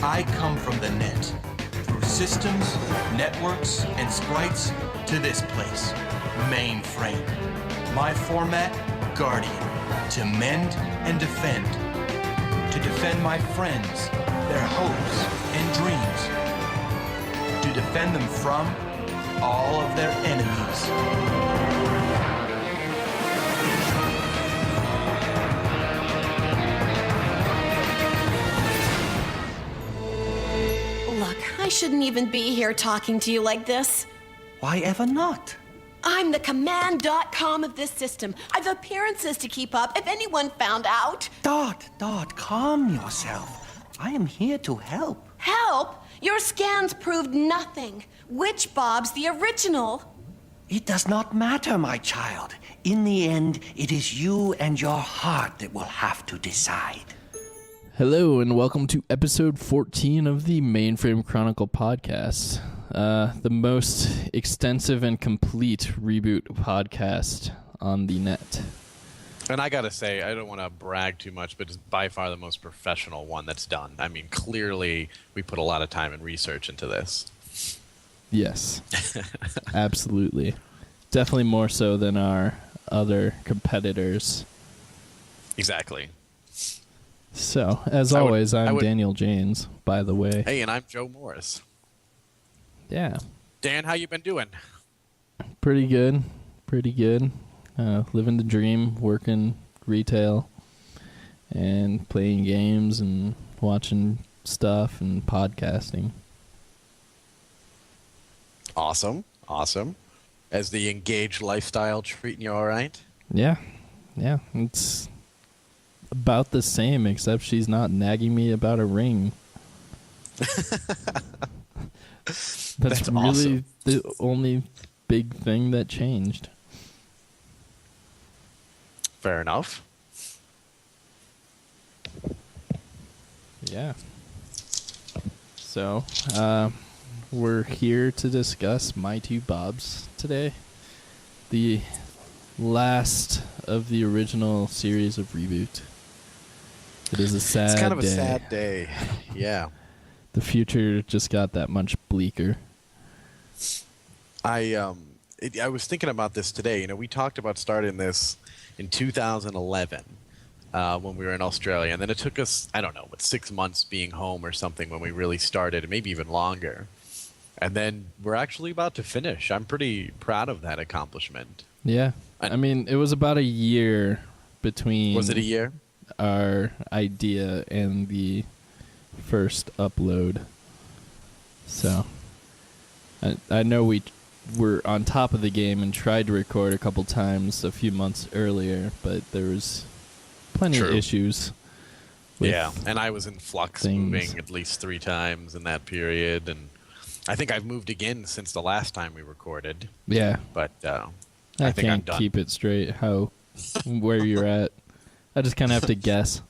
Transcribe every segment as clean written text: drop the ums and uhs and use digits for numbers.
I come from the net, through systems, networks, and sprites to this place, Mainframe. My format, Guardian, to mend and defend. To defend my friends, their hopes and dreams. To defend them from all of their enemies. I shouldn't even be here talking to you like this. Why ever not? I'm the command.com of this system. I've appearances to keep up if anyone found out. Dot, calm yourself. I am here to help. Help? Your scans proved nothing. Which Bob's the original? It does not matter, my child. In the end, it is you and your heart that will have to decide. Hello and welcome to episode 14 of the Mainframe Chronicle podcast, the most extensive and complete Reboot podcast on the net. And I gotta say, I don't want to brag too much, but it's by far the most professional one that's done. I mean, clearly we put a lot of time and research into this. Yes, absolutely. Definitely more so than our other competitors. Exactly. So, as always, I'm Daniel James, by the way. Hey, and I'm Joe Morris. Yeah. Dan, how you been doing? Pretty good. Living the dream, working retail, and playing games and watching stuff and podcasting. Awesome. As the engaged lifestyle treating you all right? Yeah. It's about the same, except she's not nagging me about a ring. That's really awesome. The only big thing that changed. Fair enough. Yeah. So, we're here to discuss My Two Bobs today. The last of the original series of Reboot. It is a sad day. It's kind of a sad day. Yeah. The future just got that much bleaker. I was thinking about this today. You know, we talked about starting this in 2011 when we were in Australia. And then it took us, 6 months being home or something when we really started, maybe even longer. And then we're actually about to finish. I'm pretty proud of that accomplishment. Yeah. I mean, it was about a year between... Was it a year? Our idea and the first upload. So I know we were on top of the game and tried to record a couple times a few months earlier, but there was plenty of issues. Yeah, and I was in flux, moving at least 3 times in that period, and I think I've moved again since the last time we recorded. Yeah. But I think can't I'm done. Keep it straight where you're at. I just kind of have to guess.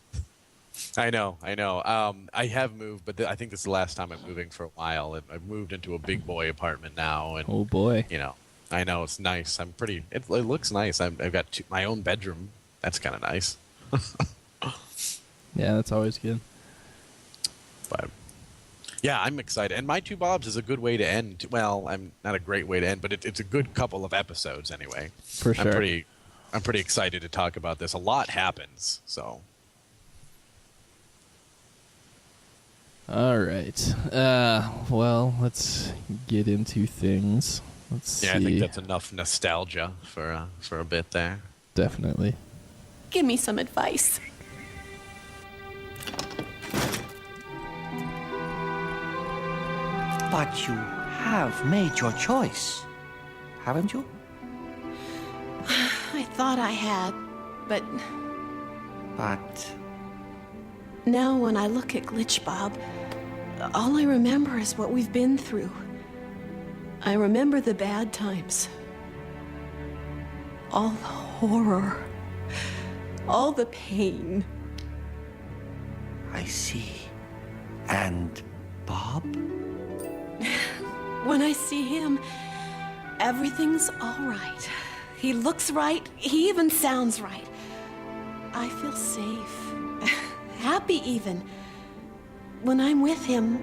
I know. I have moved, but I think this is the last time I'm moving for a while. I've moved into a big boy apartment now, and oh boy, I know it's nice. It looks nice. I've got my own bedroom. That's kind of nice. Yeah, that's always good. But yeah, I'm excited. And My Two Bobs is a good way to end. Well, I'm not a great way to end, but it's a good couple of episodes anyway. For sure. I'm pretty excited to talk about this. A lot happens, so. All right. Well, let's get into things. Let's see. I think that's enough nostalgia for a bit there. Definitely. Give me some advice. But you have made your choice, haven't you? I thought I had, but now when I look at Glitch Bob, all I remember is what we've been through. I remember the bad times. All the horror. All the pain. I see. And Bob? When I see him, everything's all right. He looks right. He even sounds right. I feel safe. Happy even. when I'm with him,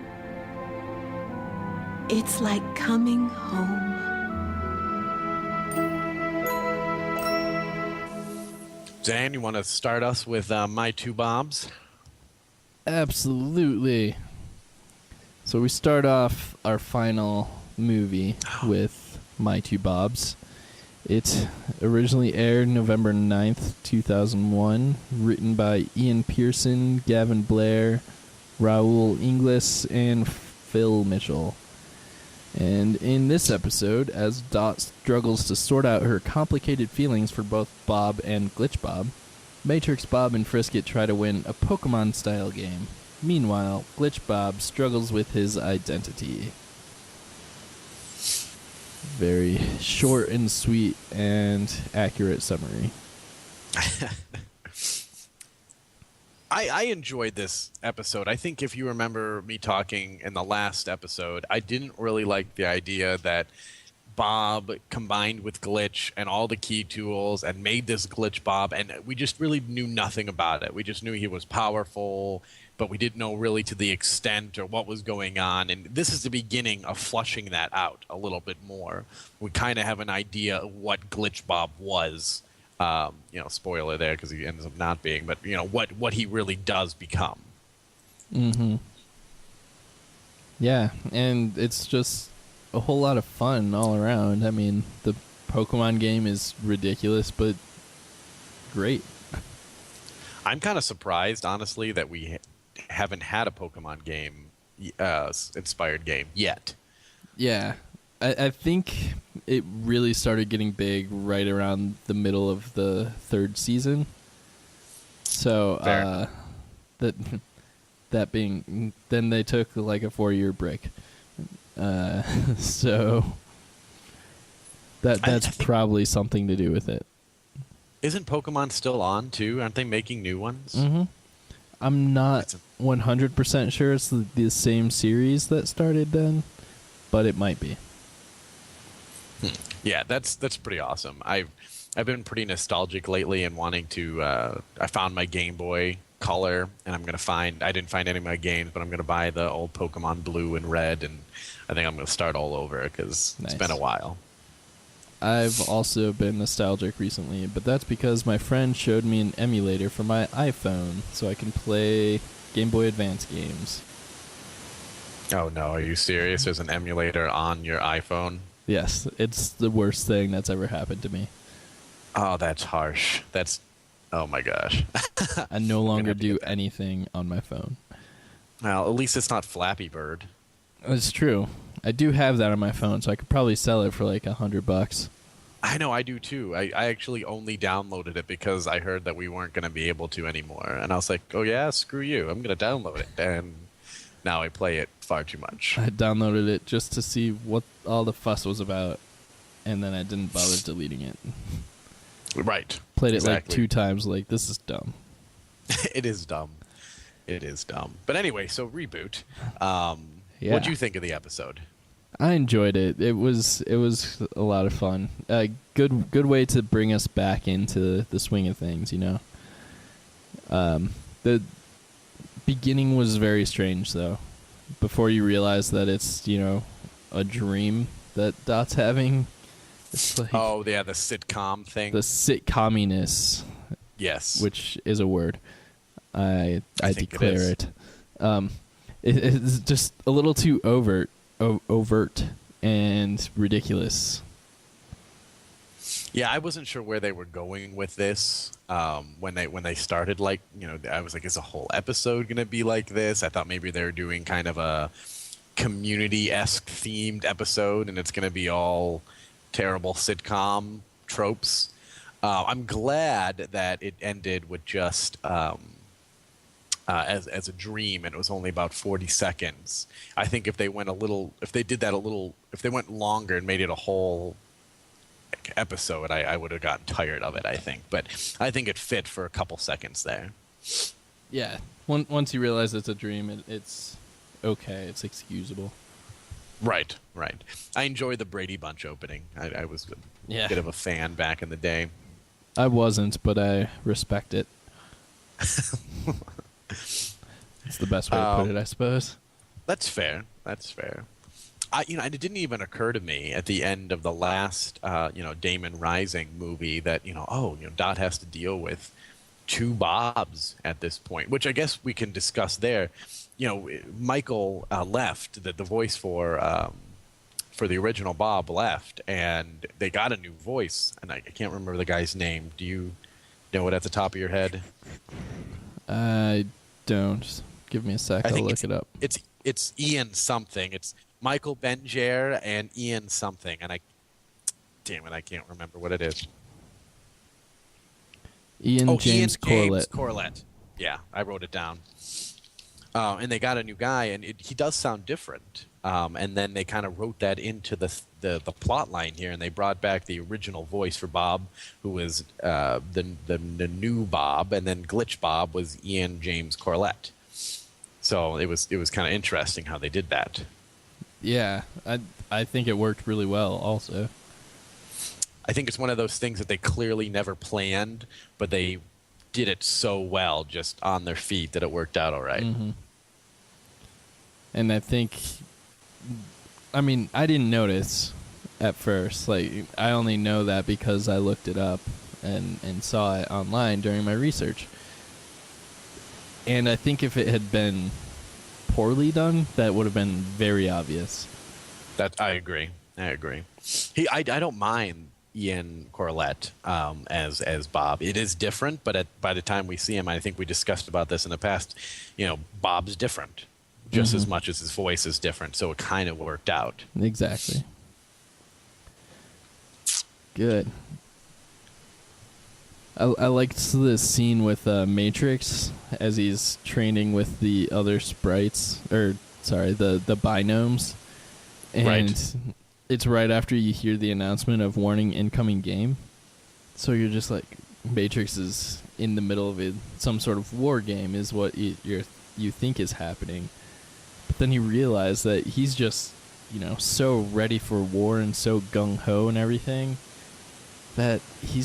it's like coming home. Dan, you want to start us with My Two Bobs? Absolutely. So we start off our final movie with My Two Bobs. It originally aired November 9th, 2001, written by Ian Pearson, Gavin Blair, Raoul Inglis, and Phil Mitchell. And in this episode, as Dot struggles to sort out her complicated feelings for both Bob and Glitch Bob, Matrix Bob and Frisket try to win a Pokemon-style game. Meanwhile, Glitch Bob struggles with his identity. Very short and sweet and accurate summary. I enjoyed this episode. I think if you remember me talking in the last episode, I didn't really like the idea that Bob combined with Glitch and all the key tools and made this Glitch Bob, and we just really knew nothing about it. We just knew he was powerful, but we didn't know really to the extent or what was going on. And this is the beginning of flushing that out a little bit more. We kind of have an idea of what Glitch Bob was. Spoiler there because he ends up not being, but what he really does become. Mm-hmm. Yeah, and it's just a whole lot of fun all around. I mean, the Pokemon game is ridiculous, but great. I'm kind of surprised, honestly, that we haven't had a Pokemon game inspired game yet. Yeah, I think it really started getting big right around the middle of the third season. So that being, then they took like a 4-year break. So that's probably something to do with it. Isn't Pokemon still on too? Aren't they making new ones? Mm-hmm. I'm not 100% sure it's the same series that started then, but it might be. Yeah, that's pretty awesome. I've been pretty nostalgic lately and wanting to. I found my Game Boy Color, and I didn't find any of my games, but I'm gonna buy the old Pokemon Blue and Red, and I think I'm gonna start all over because It's been a while. I've also been nostalgic recently, but that's because my friend showed me an emulator for my iPhone, so I can play Game Boy Advance games. Oh no, are you serious? There's an emulator on your iPhone? Yes, it's the worst thing that's ever happened to me. Oh, that's harsh. Oh my gosh. I no longer do anything on my phone. Well, at least it's not Flappy Bird. It's true. I do have that on my phone, so I could probably sell it for like $100. I know, I do too. I actually only downloaded it because I heard that we weren't going to be able to anymore. And I was like, oh yeah, screw you. I'm going to download it. And now I play it far too much. I downloaded it just to see what all the fuss was about, and then I didn't bother deleting it. Right. Played it like 2 times, like, this is dumb. It is dumb. It is dumb. But anyway, so Reboot. Yeah. What'd you think of the episode? I enjoyed it. It was a lot of fun. Good way to bring us back into the swing of things, The beginning was very strange, though. Before you realize that it's, a dream that Dot's having. It's like oh, yeah, the sitcom thing. the sitcominess, Yes. which is a word. I think declare it is. It's just a little too overt and ridiculous. Yeah, I wasn't sure where they were going with this when they started. Like, I was like, is the whole episode going to be like this? I thought maybe they were doing kind of a community-esque themed episode, and it's going to be all terrible sitcom tropes. I'm glad that it ended with just as a dream, and it was only about 40 seconds. I think if they went longer and made it a whole episode, I would have gotten tired of it, I think. But I think it fit for a couple seconds there. Yeah, once you realize it's a dream, it's okay. It's excusable. Right. I enjoy the Brady Bunch opening. I was a bit of a fan back in the day. I wasn't, but I respect it. It's the best way to put it, I suppose. That's fair. That's fair. And it didn't even occur to me at the end of the last, Damon Rising movie that, Dot has to deal with two Bobs at this point, which I guess we can discuss there. Michael left, the voice for the original Bob left, and they got a new voice, and I can't remember the guy's name. Do you know it at the top of your head? I don't. Give me a sec. I'll look it up. It's Ian something. It's Michael Benjair and Ian something, and I can't remember what it is. Ian James Corlett. Yeah, I wrote it down. And they got a new guy, and he does sound different. And then they kind of wrote that into the plot line here, and they brought back the original voice for Bob, who was the new Bob, and then Glitch Bob was Ian James Corlett. So it was kind of interesting how they did that. Yeah, I think it worked really well also. I think it's one of those things that they clearly never planned, but they did it so well just on their feet that it worked out all right. Mm-hmm. And I think, I didn't notice at first. Like, I only know that because I looked it up and saw it online during my research. And I think if it had been poorly done, that would have been very obvious. I agree. I don't mind Ian Corlett as Bob. It is different, but by the time we see him, I think we discussed about this in the past, Bob's different just as much as his voice is different, so it kind of worked out. Exactly. Good. I liked the scene with Matrix as he's training with the other sprites, the binomes. And right. It's right after you hear the announcement of warning incoming game. So you're just like, Matrix is in the middle of some sort of war game is what you think is happening. But then you realize that he's just, so ready for war and so gung-ho and everything that he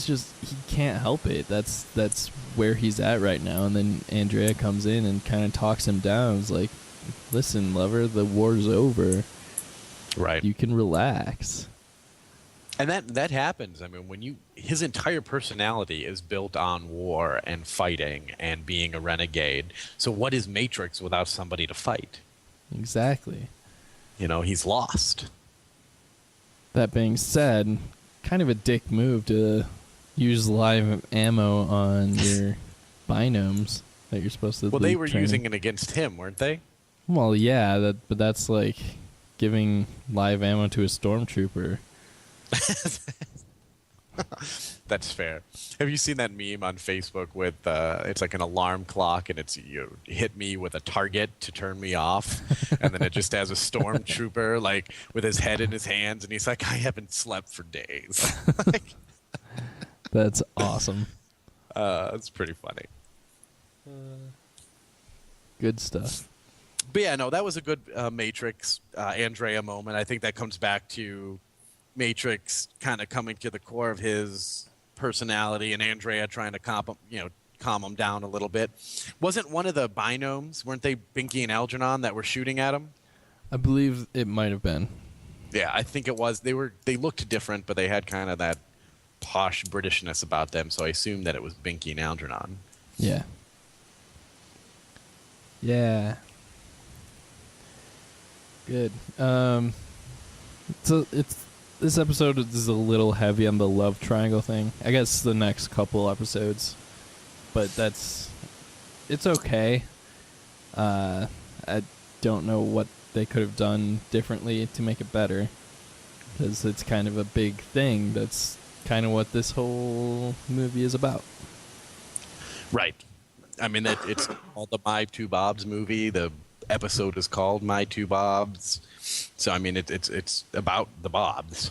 can't help it. That's where he's at right now. And then Andrea comes in and kind of talks him down. It's like, listen, lover, the war's over. Right. You can relax. And that happens. His entire personality is built on war and fighting and being a renegade. So what is Matrix without somebody to fight? Exactly. He's lost. That being said, kind of a dick move to use live ammo on your binomes that you're supposed to. Well, they were using it against him, weren't they? Well, yeah, but that's like giving live ammo to a stormtrooper. That's fair. Have you seen that meme on Facebook with it's like an alarm clock and it's hit me with a target to turn me off, and then it just has a stormtrooper like with his head in his hands and he's like, I haven't slept for days. That's awesome. That's pretty funny. Good stuff. But yeah, no, that was a good Matrix Andrea moment. I think that comes back to Matrix kind of coming to the core of his personality, and Andrea trying to calm him down a little bit. Wasn't one of the binomes? Weren't they Binky and Algernon that were shooting at him? I believe it might have been. Yeah, I think it was. They looked different, but they had kind of that posh Britishness about them. So I assumed that it was Binky and Algernon. Yeah. Yeah. Good. So this episode is a little heavy on the love triangle thing. I guess the next couple episodes, but it's okay. I don't know what they could have done differently to make it better, because it's kind of a big thing. That's kind of what this whole movie is about. Right. It's called the My Two Bobs movie. The episode is called My Two Bobs. So it's about the Bobs.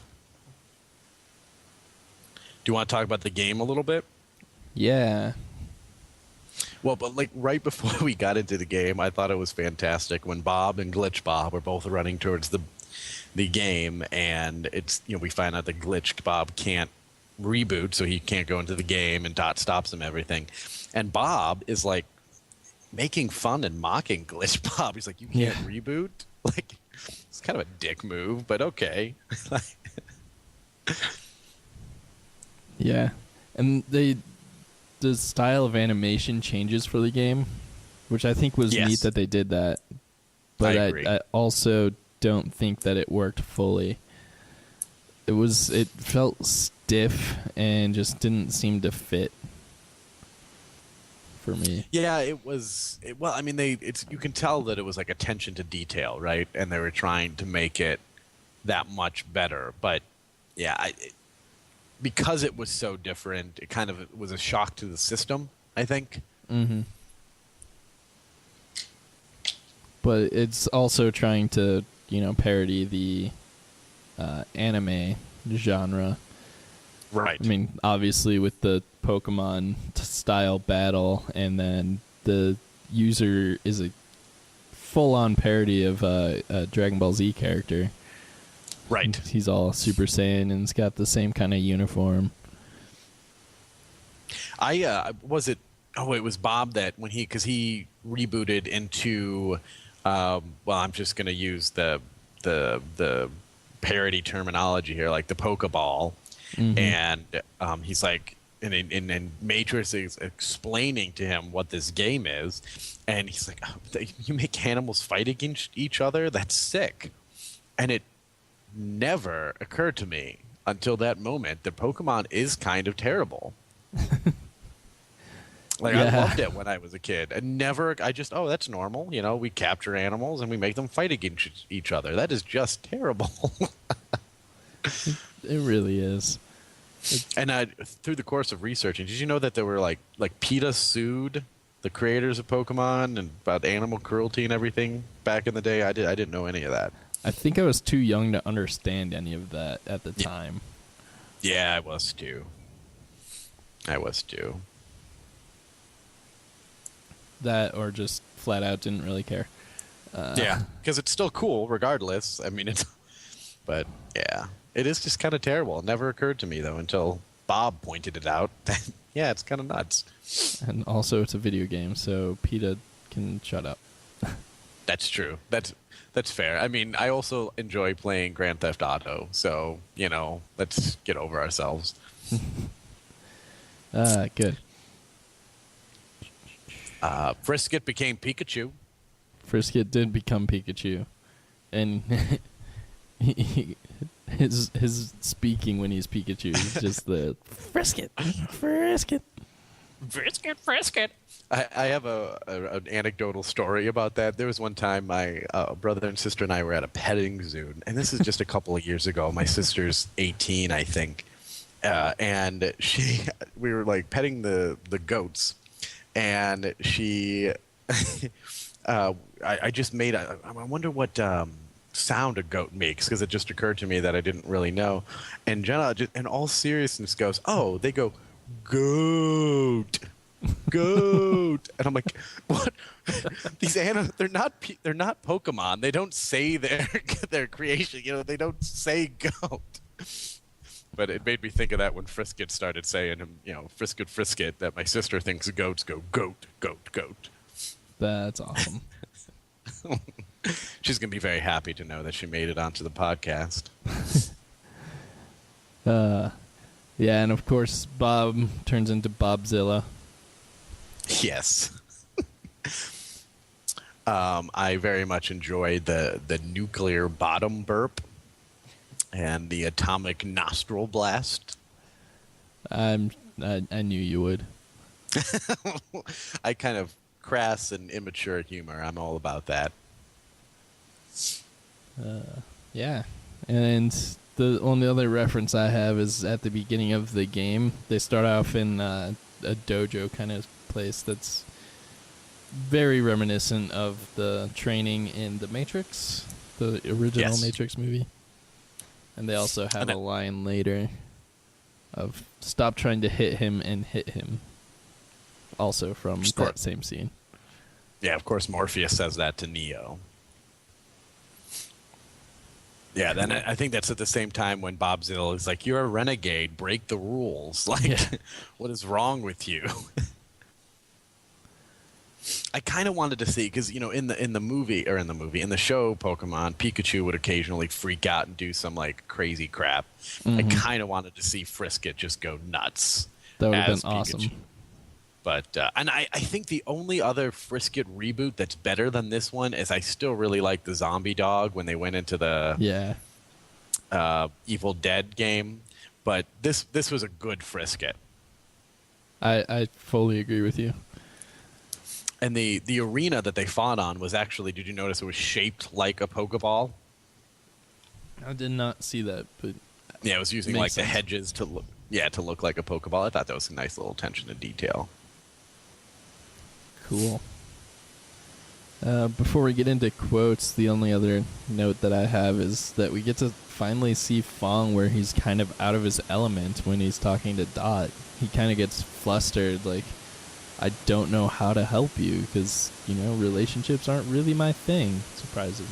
Do you want to talk about the game a little bit? Yeah. Well, but like right before we got into the game, I thought it was fantastic when Bob and Glitch Bob were both running towards the game, and it's we find out that Glitch Bob can't reboot, so he can't go into the game, and Dot stops him everything. And Bob is like making fun and mocking Glitch Bob. He's like, you can't reboot? Like, it's kind of a dick move, but okay. Yeah. And the style of animation changes for the game, which I think was neat that they did that. But I agree. I also don't think that it worked fully. It felt stiff and just didn't seem to fit for me. Yeah, it was. Well, I mean, you can tell that it was like attention to detail, right? And they were trying to make it that much better. But yeah, because it was so different, it kind of was a shock to the system, I think. Mm-hmm. But it's also trying to, parody the anime genre. Right. I mean, obviously with the Pokemon style battle, and then the user is a full-on parody of a Dragon Ball Z character. Right. He's all Super Saiyan and he's got the same kind of uniform. It was Bob that when because he rebooted into, I'm just going to use the parody terminology here, like the Pokeball. Mm-hmm. And he's like, and Matrix is explaining to him what this game is, and he's like, oh, you make animals fight against each other? That's sick. And it never occurred to me until that moment that Pokemon is kind of terrible. Like, I loved it when I was a kid. And that's normal. We capture animals and we make them fight against each other. That is just terrible. It really is. And through the course of researching, did you know that there were like PETA sued the creators of Pokemon and about animal cruelty and everything back in the day? I didn't know any of that. I think I was too young to understand any of that at the time. Yeah, I was too. That or just flat out didn't really care. Yeah, because it's still cool regardless. I mean, but yeah, it is just kind of terrible. It never occurred to me though until Bob pointed it out. Yeah, it's kind of nuts. And also, it's a video game, so PETA can shut up. That's true. That's fair. I mean, I also enjoy playing Grand Theft Auto, so let's get over ourselves. Good. Frisket became Pikachu. Frisket did become Pikachu, and his speaking when he's Pikachu is just the Frisket. I have an anecdotal story about that. There was one time my brother and sister and I were at a petting zoo, and this is just a couple of years ago. My sister's 18, I think, and we were like petting the goats, and she. I just made I wonder what sound a goat makes, because it just occurred to me that I didn't really know. And Jenna, just in all seriousness, goes, "Oh, they go goat, goat," and I'm like, "What? These animals? They're not Pokemon. They don't say their creation. They don't say goat." But it made me think of that when Frisket started saying, Frisket, that my sister thinks goats go goat, goat, goat. That's awesome. She's going to be very happy to know that she made it onto the podcast. Yeah, and of course, Bob turns into Bobzilla. Yes. I very much enjoyed the nuclear bottom burp and the atomic nostril blast. I knew you would. I kind of crass and immature humor. I'm all about that. Yeah, and the only other reference I have is at the beginning of the game. They start off in a dojo kind of place that's very reminiscent of the training in The Matrix, the original Matrix movie. And they also have a line later of "Stop trying to hit him and hit him." Also from that same scene. Yeah, of course Morpheus says that to Neo. Yeah, then I think that's at the same time when Bobzilla is like, "You're a renegade, break the rules." Like, what is wrong with you? I kind of wanted to see, because in the show Pokemon, Pikachu would occasionally freak out and do some like crazy crap. I kind of wanted to see Frisket just go nuts. That would have been Pikachu. awesome. But and I think the only other Frisket reboot that's better than this one is I still really like the Zombie Dog when they went into the Evil Dead game. But this was a good Frisket. I fully agree with you. And the arena that they fought on was actually, did you notice it was shaped like a Pokeball? I did not see that, but Yeah, it was using makes like sense. the hedges to look like a Pokeball. I thought that was a nice little attention to detail. Cool. Before we get into quotes, the only other note that I have is that we get to finally see Fong where he's kind of out of his element when he's talking to Dot. He kind of gets flustered, like, I don't know how to help you because, relationships aren't really my thing, surprisingly.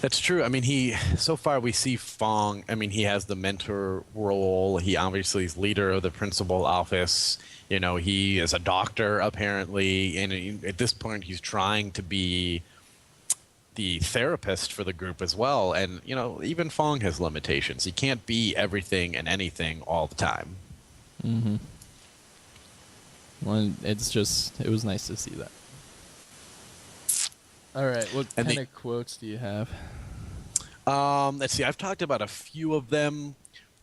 That's true. I mean, so far we see Fong. I mean, he has the mentor role. He obviously is leader of the principal office. He is a doctor apparently, and at this point, he's trying to be the therapist for the group as well. And even Fong has limitations. He can't be everything and anything all the time. Mm-hmm. Well, it was nice to see that. All right, what kind of quotes do you have? Let's see. I've talked about a few of them.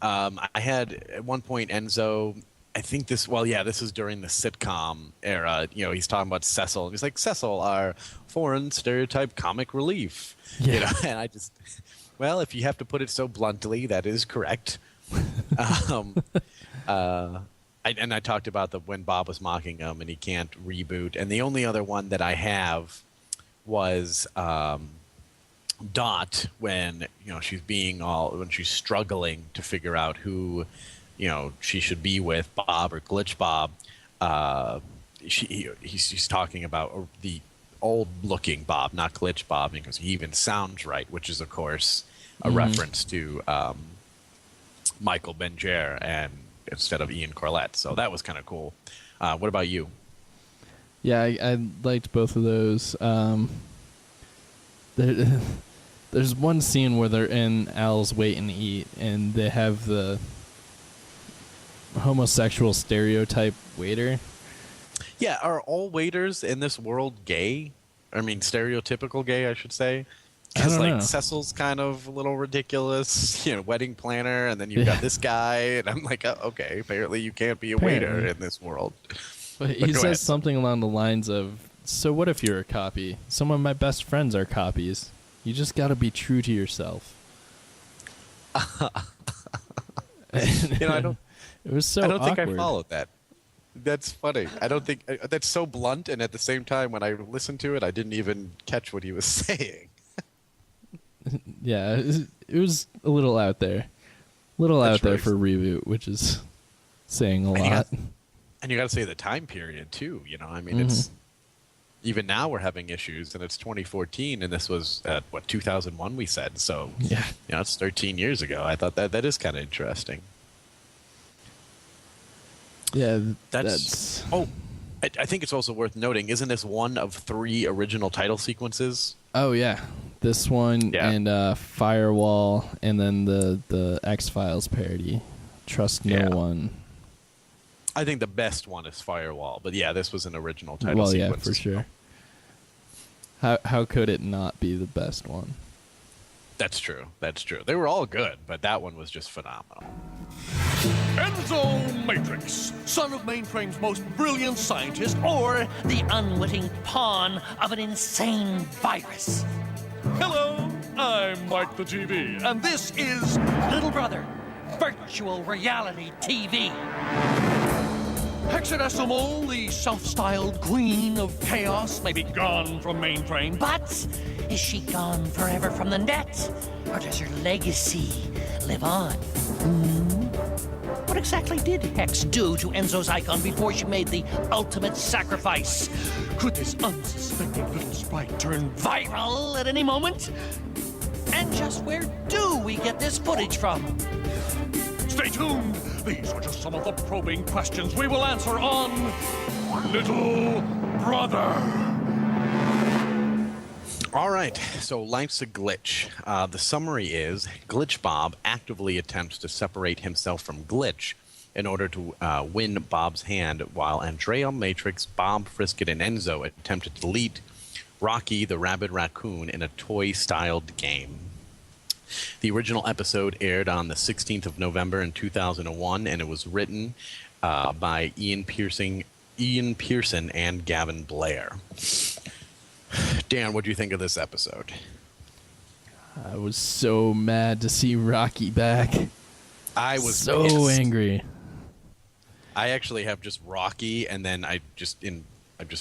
I had at one point Enzo. I think this is during the sitcom era. He's talking about Cecil. And he's like, Cecil, our foreign stereotype comic relief. Yeah. And I just, well, if you have to put it so bluntly, that is correct. I talked about when Bob was mocking him and he can't reboot. And the only other one that I have was Dot when when she's struggling to figure out who she should be with, Bob or Glitch Bob. He's talking about the old looking Bob, not Glitch Bob, because he even sounds right, which is of course a reference to Michael Benjer and instead of Ian Corlett. So that was kind of cool. What about you? Yeah, I liked both of those. There's one scene where they're in Al's Wait and Eat, and they have the homosexual stereotype waiter. Yeah, are all waiters in this world gay? I mean, stereotypical gay, I should say. Because know. Cecil's kind of a little ridiculous, wedding planner, and then you've got this guy, and I'm like, oh, okay, apparently you can't be a waiter in this world. But he go says ahead. something along the lines of, so what if you're a copy? Some of my best friends are copies. You just got to be true to yourself. It was so I don't think I awkward. followed that. That's funny. I don't think that's so blunt, and at the same time, when I listened to it, I didn't even catch what he was saying. Yeah, it was a little out there. Out there for Reboot, which is saying a lot. And you got to say the time period too. I mean, it's even now we're having issues, and it's 2014, and this was 2001 we said. So Yeah. It's 13 years ago. I thought that is kind of interesting. Yeah, That's I think it's also worth noting. Isn't this one of 3 original title sequences? Oh yeah, this one and Firewall, and then the X-Files parody, Trust No One. I think the best one is Firewall, but yeah, this was an original title sequence. Yeah, for sure. How could it not be the best one? That's true. They were all good, but that one was just phenomenal. Enzo Matrix, son of Mainframe's most brilliant scientist, or The unwitting pawn of an insane virus. hello, I'm Mike the TV, and this is Little brother, virtual reality TV. Hexadecimal, the self-styled queen of chaos, may be gone from Mainframe. But is she gone forever from the net? Or does her legacy live on? What exactly did Hex do to Enzo's icon before she made the ultimate sacrifice? Could this unsuspecting little sprite turn Viral at any moment? And just where do we get this footage from? Stay tuned. These are just some of the probing questions we will answer on Little Brother. All right, so life's a glitch. The summary is Glitch Bob actively attempts to separate himself from Glitch in order to win Bob's hand, while Andrea, Matrix, Bob, Frisket, and Enzo attempt to delete Rocky the Rabid Raccoon in a toy-styled game. The original episode aired on the 16th of November in 2001, and it was written by Ian Pearson and Gavin Blair. Dan, what do you think of this episode? I was so mad to see Rocky back. I was so pissed. angry. I actually have just Rocky, and then I'm just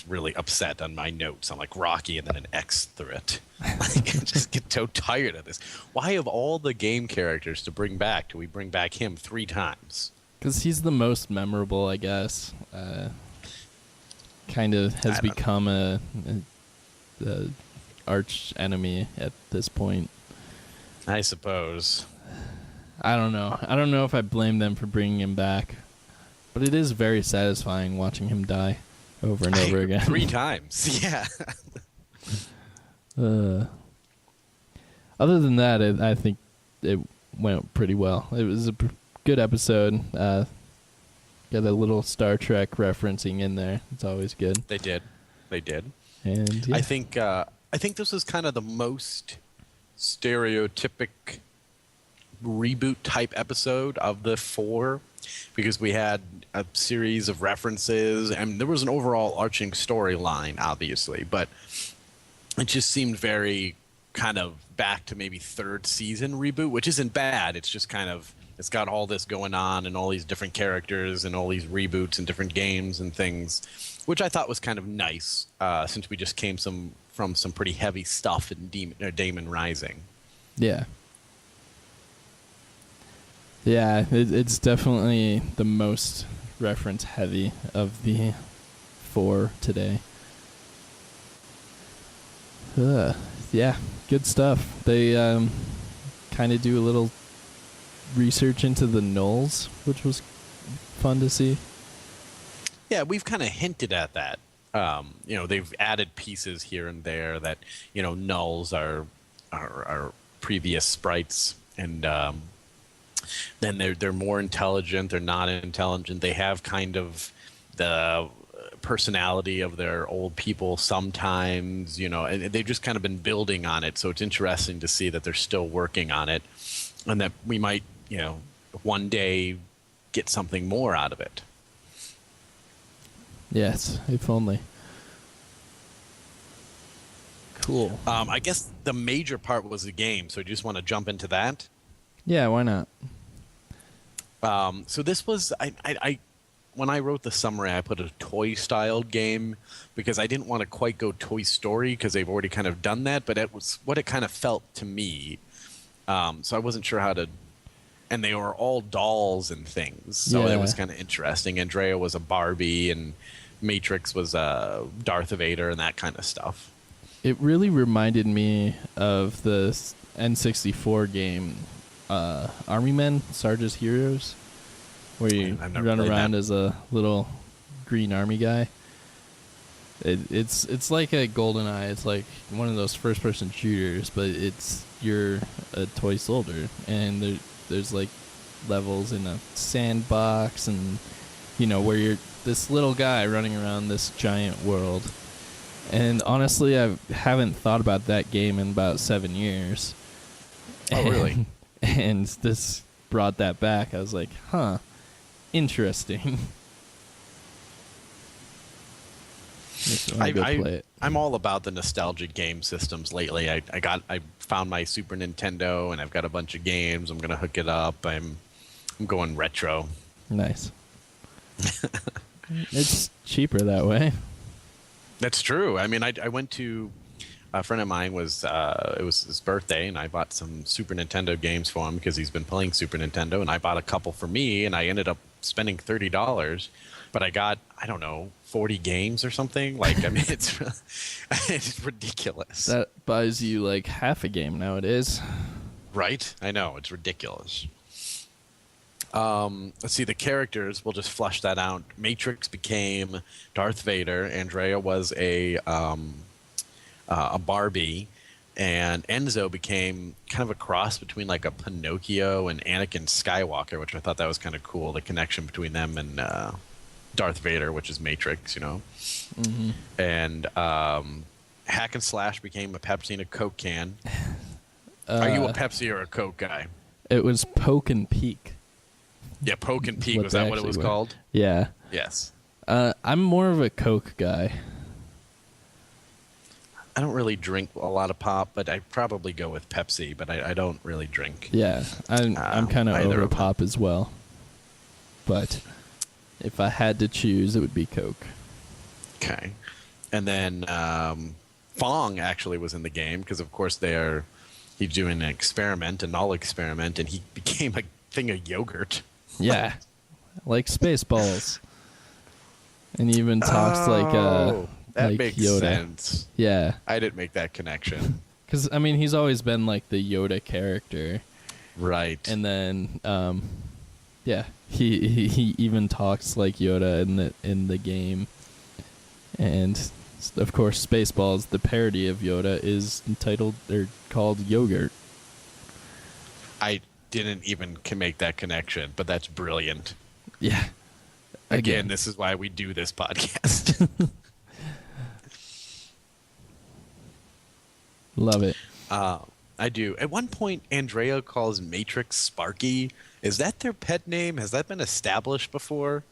really upset on my notes. I'm like Rocky, and then an X through it. Like, I just get so tired of this. Why, of all the game characters to bring back, do we bring back him 3 times? Because he's the most memorable, I guess. Kind of has become a arch enemy at this point. I suppose. I don't know. I don't know if I blame them for bringing him back, but it is very satisfying watching him die over and over again. 3 times, yeah. Other than that, I think it went pretty well. It was a good episode. Got a little Star Trek referencing in there. It's always good. They did. And yeah. I think this was kind of the most stereotypic reboot type episode of the 4, because we had a series of references and there was an overall arching storyline, obviously, but it just seemed very kind of back to maybe 3rd season reboot, which isn't bad. It's just kind of, it's got all this going on and all these different characters and all these reboots and different games and things, which I thought was kind of nice, since we just came from some pretty heavy stuff in Damon Rising. Yeah. Yeah, it's definitely the most reference heavy of the 4 today. Yeah, good stuff. They kind of do a little research into the nulls, which was fun to see. Yeah, we've kind of hinted at that. They've added pieces here and there that, nulls are previous sprites, and then they're more intelligent, they're not intelligent. They have kind of the personality of their old people sometimes, and they've just kind of been building on it. So it's interesting to see that they're still working on it, and that we might, one day get something more out of it. Yes, if only. Cool. I guess the major part was the game, so do you just want to jump into that? Yeah, why not? So this was, I when I wrote the summary, I put a toy-styled game because I didn't want to quite go Toy Story because they've already kind of done that, but it was what it kind of felt to me. So I wasn't sure how to, and they were all dolls and things, so Yeah. it was kind of interesting. Andrea was a Barbie, and Matrix was a Darth Vader, and that kind of stuff. It really reminded me of the N64 game, Army Men, Sarge's Heroes, where you I've never run played around that. as a little green army guy. It's like a GoldenEye. It's like one of those first-person shooters, but you're a toy soldier, and there's like levels in a sandbox, and where you're this little guy running around this giant world. And honestly, I haven't thought about that game in about 7 years. Oh, really? And this brought that back. I was like, huh, interesting. Makes me wanna go play it. I'm all about the nostalgic game systems lately. I found my Super Nintendo, and I've got a bunch of games. I'm gonna hook it up. I'm going retro. Nice. It's cheaper that way. That's true. I mean, I went to a friend of mine it was his birthday, and I bought some Super Nintendo games for him because he's been playing Super Nintendo, and I bought a couple for me, and I ended up spending $30, but I got, I don't know, 40 games or something. Like, I mean, it's ridiculous. That buys you like half a game nowadays. Right? I know, it's ridiculous. Let's see, the characters, we'll just flush that out. Matrix became Darth Vader. Andrea was a Barbie. And Enzo became kind of a cross between like a Pinocchio and Anakin Skywalker, which I thought that was kind of cool, the connection between them and Darth Vader, which is Matrix, you know. Mm-hmm. And Hack and Slash became a Pepsi and a Coke can. Are you a Pepsi or a Coke guy? It was Poke and Peek. Yeah, Poke and Peek. Was that what it was called? Yeah. Yes. I'm more of a Coke guy. I don't really drink a lot of pop, but I probably go with Pepsi, but I don't really drink. Yeah, I'm kind of over them. pop as well. But if I had to choose, it would be Coke. Okay. And then Fong actually was in the game because, of course, he's doing an experiment, a null experiment, and he became a thing of yogurt. Yeah, like Spaceballs. And he even talks that like makes Yoda. sense. Yeah. I didn't make that connection. Because, I mean, he's always been like the Yoda character. Right. And then, yeah, he even talks like Yoda in the game. And, of course, Spaceballs, the parody of Yoda, is called Yogurt. I didn't even make that connection, but that's brilliant. Yeah. Again, this is why we do this podcast. Love it. I do. At one point, Andrea calls Matrix Sparky. Is that their pet name? Has that been established before?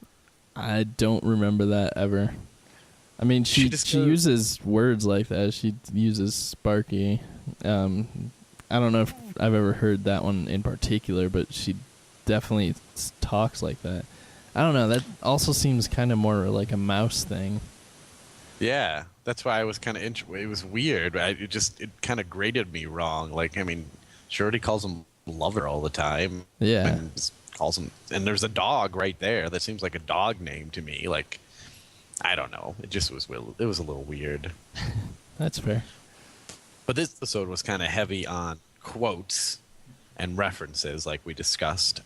I don't remember that ever. I mean, she uses words like that. She uses Sparky. I don't know if I've ever heard that one in particular, but she definitely talks like that. I don't know. That also seems kind of more like a mouse thing. Yeah, that's why I was kind of it was weird. It kind of grated me wrong. Like, I mean, Shorty calls him lover all the time. Yeah. And calls him, and there's a dog right there. That seems like a dog name to me. Like, I don't know. It just was. It was a little weird. That's fair. But this episode was kind of heavy on quotes and references, like we discussed.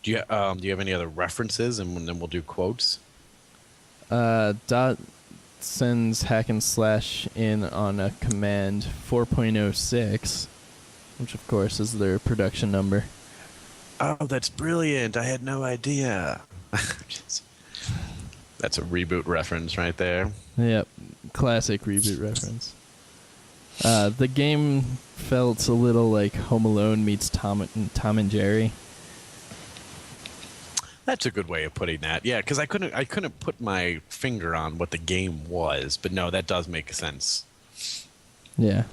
Do you have any other references, and then we'll do quotes? Dot sends Hack and Slash in on a command 4.06, which of course is their production number. Oh, that's brilliant! I had no idea. That's a Reboot reference right there. Yep, classic Reboot reference. The game felt a little like Home Alone meets Tom and Jerry. That's a good way of putting that. Yeah, because I couldn't put my finger on what the game was, but no, that does make sense. Yeah.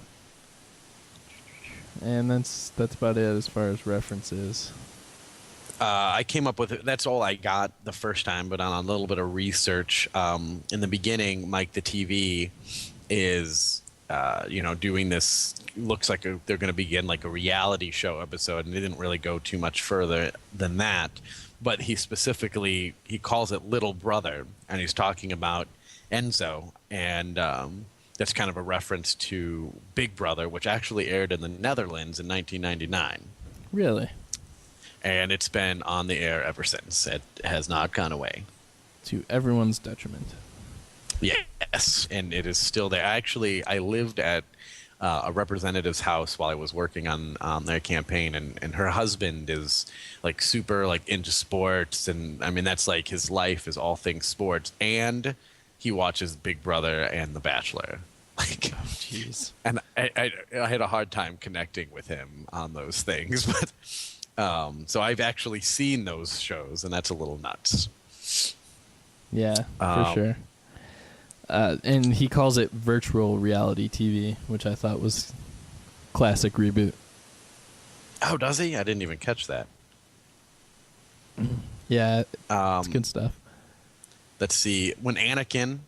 And that's about it as far as references. I came up with it. That's all I got the first time, but on a little bit of research, in the beginning, Mike the TV is doing this. Looks like they're going to begin like a reality show episode, and they didn't really go too much further than that. But he calls it Little Brother, and he's talking about Enzo, and that's kind of a reference to Big Brother, which actually aired in the Netherlands in 1999. Really? And it's been on the air ever since. It has not gone away. To everyone's detriment. Yes, and it is still there. I lived at a representative's house while I was working on their campaign, and her husband is like super like into sports, and I mean that's like his life is all things sports, and he watches Big Brother and The Bachelor. Like, jeez. And I had a hard time connecting with him on those things, but so I've actually seen those shows, and that's a little nuts. Yeah, for sure. And he calls it virtual reality TV, which I thought was classic Reboot. Oh, does he? I didn't even catch that. Yeah, it's good stuff. Let's see. When Anakin,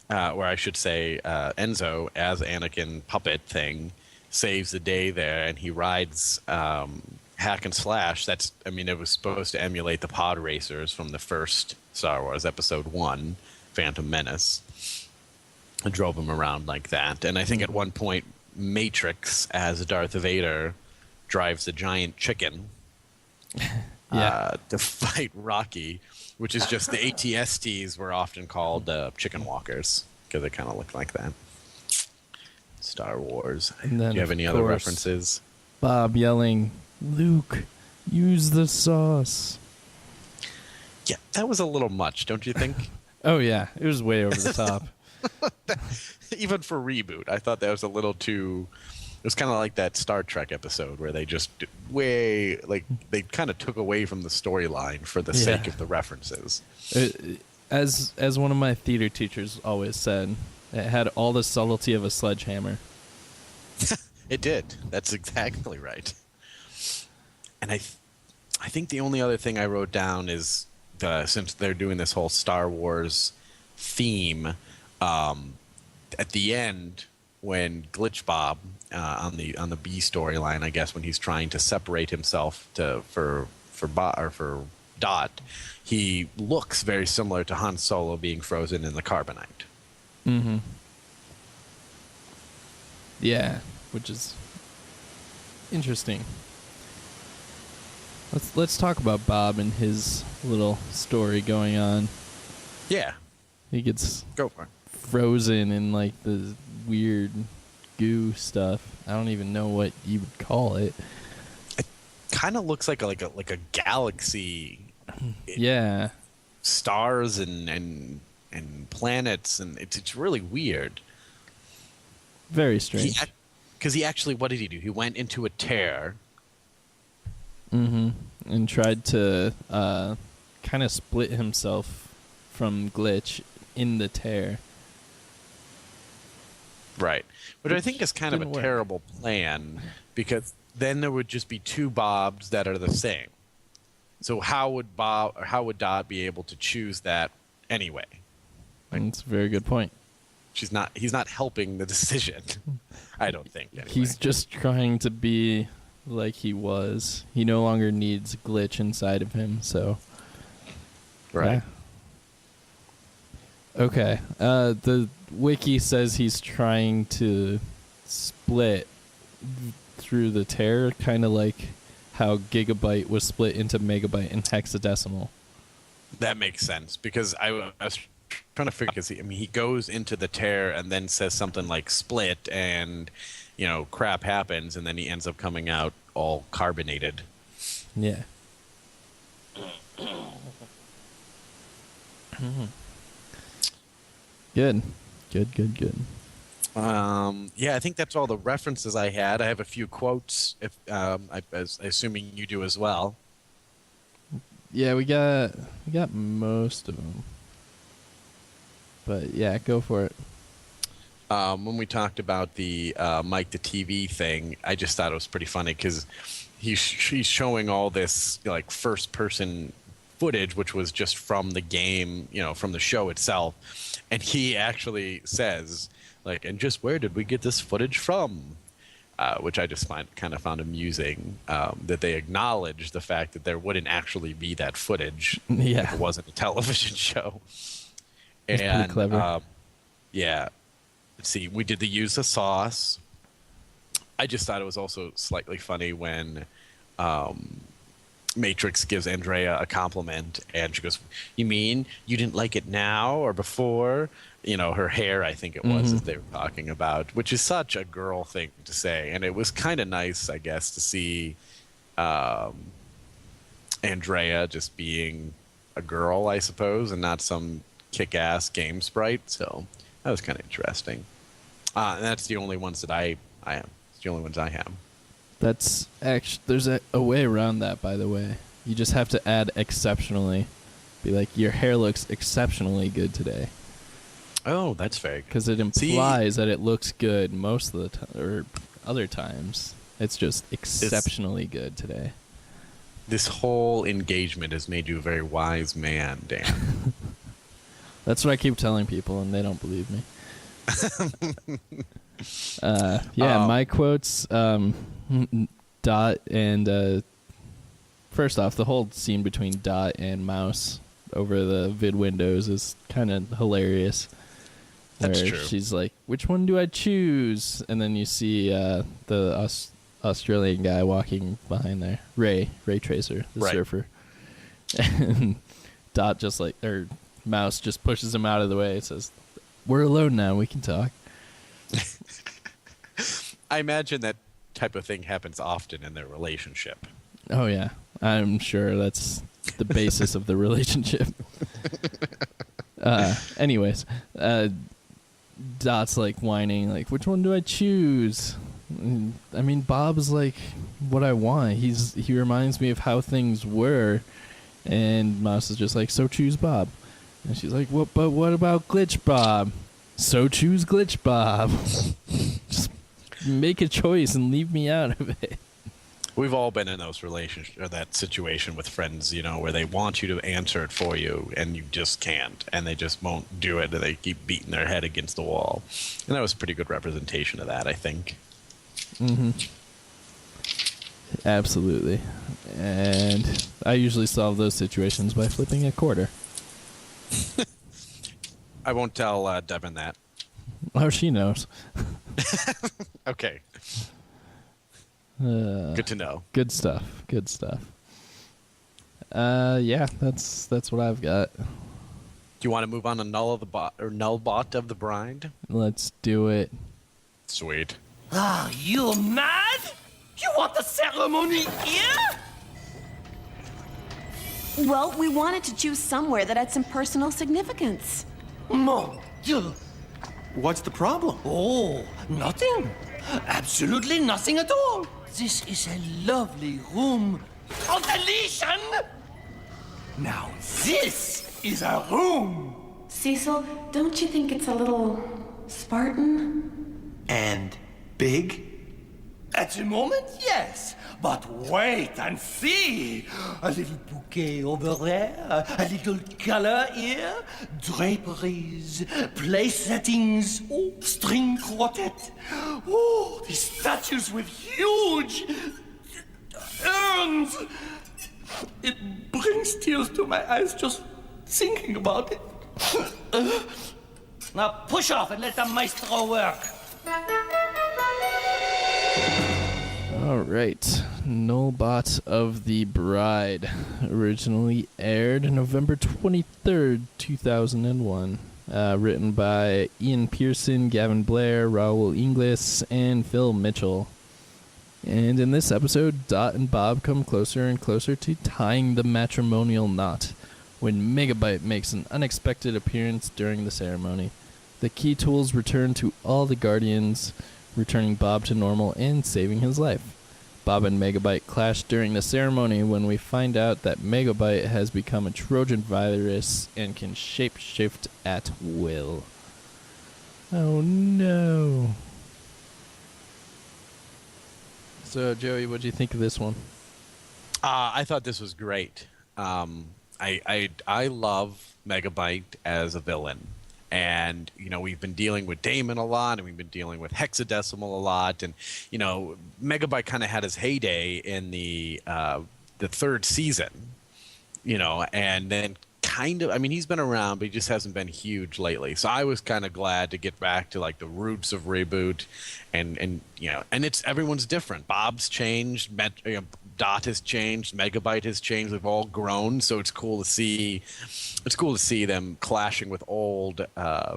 or I should say Enzo, as Anakin puppet thing, saves the day there, and he rides Hack and Slash. It was supposed to emulate the pod racers from the first Star Wars Episode 1, Phantom Menace. I drove him around like that. And I think at one point, Matrix, as Darth Vader, drives a giant chicken. to fight Rocky, which is just the ATSTs were often called chicken walkers because they kind of look like that. Star Wars. And then, do you have any other references? Bob yelling, "Luke, use the sauce." Yeah, that was a little much, don't you think? Oh yeah, it was way over the top. Even for Reboot, I thought that was a little too. It was kind of like that Star Trek episode where they just they kind of took away from the storyline for the sake of the references. As one of my theater teachers always said, it had all the subtlety of a sledgehammer. It did. That's exactly right. And I think the only other thing I wrote down is since they're doing this whole Star Wars theme, at the end when Glitch Bob on the B storyline, I guess when he's trying to separate himself for Dot, he looks very similar to Han Solo being frozen in the carbonite. Mm-hmm. Yeah, which is interesting. Let's talk about Bob and his little story going on. Yeah. He gets Go for it. frozen in like the weird goo stuff. I don't even know what you would call it. It kind of looks like a galaxy. Yeah. Stars and planets, and it's really weird. Very strange. Because he actually, what did he do? He went into a tear. Mm-hmm. And tried to kind of split himself from Glitch in the tear. Right. Which I think is kind of a didn't work. terrible plan, because then there would just be two Bobs that are the same. So how would Dot be able to choose that anyway? That's a very good point. He's not helping the decision. I don't think. Anyway. He's just trying to be like he was. He no longer needs Glitch inside of him, so. Right. Yeah. Okay. The wiki says he's trying to split through the tear, kind of like how gigabyte was split into megabyte and hexadecimal. That makes sense, because I was trying to figure, because he goes into the tear and then says something like split, and crap happens, and then he ends up coming out all carbonated. Yeah. Good. Yeah, I think that's all the references I had. I have a few quotes, assuming you do as well. Yeah, we got most of them. But yeah, go for it. When we talked about the Mike the TV thing, I just thought it was pretty funny because he's showing all this like first person footage, which was just from the game, from the show itself, and he actually says like, "And just where did we get this footage from?" Which I just kind of found amusing, that they acknowledge the fact that there wouldn't actually be that footage if it wasn't a television show. That's pretty clever. Yeah. Let's see. We did the use of sauce. I just thought it was also slightly funny when Matrix gives Andrea a compliment, and she goes, "You mean you didn't like it now or before?" Her hair, I think it was, that they were talking about, which is such a girl thing to say. And it was kind of nice, I guess, to see Andrea just being a girl, I suppose, and not some kick-ass game sprite. So that was kind of interesting. And that's the only ones that I am. It's the only ones I have. That's actually, there's a way around that, by the way. You just have to add exceptionally. Be like, your hair looks exceptionally good today. Oh, that's fair. Because it implies that it looks good most of the time, or other times. It's just exceptionally good today. This whole engagement has made you a very wise man, Dan. That's what I keep telling people, and they don't believe me. My quotes, Dot and first off, the whole scene between Dot and Mouse over the vid windows is kind of hilarious. That's where true. She's like, "Which one do I choose?" And then you see the Australian guy walking behind there, Ray Tracer, the surfer. And Dot just like, or Mouse just pushes him out of the way. It says, "We're alone now. We can talk." I imagine that type of thing happens often in their relationship. Oh yeah, I'm sure that's the basis of the relationship. Anyways, Dot's like whining, like, "Which one do I choose?" I mean, Bob's like what I want. He reminds me of how things were, and Mouse is just like, "So choose Bob." And she's like, "What? But what about Glitch Bob?" "So choose Glitch Bob." Just make a choice and leave me out of it. We've all been in those relationships or that situation with friends, where they want you to answer it for you and you just can't, and they just won't do it, and they keep beating their head against the wall. And that was a pretty good representation of that, I think. Mm-hmm. Absolutely. And I usually solve those situations by flipping a quarter. I won't tell Devin that. Oh, she knows. Okay. Good to know. Good stuff. Good stuff. Yeah, that's what I've got. Do you want to move on to Null Bot of the Bride? Let's do it. Sweet. Ah, you mad? You want the ceremony here? Well, we wanted to choose somewhere that had some personal significance. Mon Dieu. What's the problem? Oh, nothing. Absolutely nothing at all. This is a lovely room. Oh, deletion! Now this is a room. Cecil, don't you think it's a little Spartan? And big? At the moment, yes. But wait and see. A little bouquet over there, a little color here, draperies, place settings, oh, string quartet. Oh, these statues with huge urns. It brings tears to my eyes just thinking about it. Now push off and let the maestro work. All right. Nullbot of the Bride. Originally aired November 23rd, 2001. Written by Ian Pearson, Gavin Blair, Raul Inglis, and Phil Mitchell. And in this episode, Dot and Bob come closer and closer to tying the matrimonial knot when Megabyte makes an unexpected appearance during the ceremony. The key tools return to all the Guardians, returning Bob to normal and saving his life. Bob and Megabyte clash during the ceremony when we find out that Megabyte has become a Trojan virus and can shape-shift at will. Oh no. So, Joey, what do you think of this one? I thought this was great. I love Megabyte as a villain. And, we've been dealing with Damon a lot, and we've been dealing with Hexadecimal a lot. And, Megabyte kind of had his heyday in the third season, and then he's been around, but he just hasn't been huge lately. So I was kind of glad to get back to, like, the roots of Reboot. And it's everyone's different. Bob's changed, Dot has changed, Megabyte has changed. We've all grown, so it's cool to see. It's cool to see them clashing with old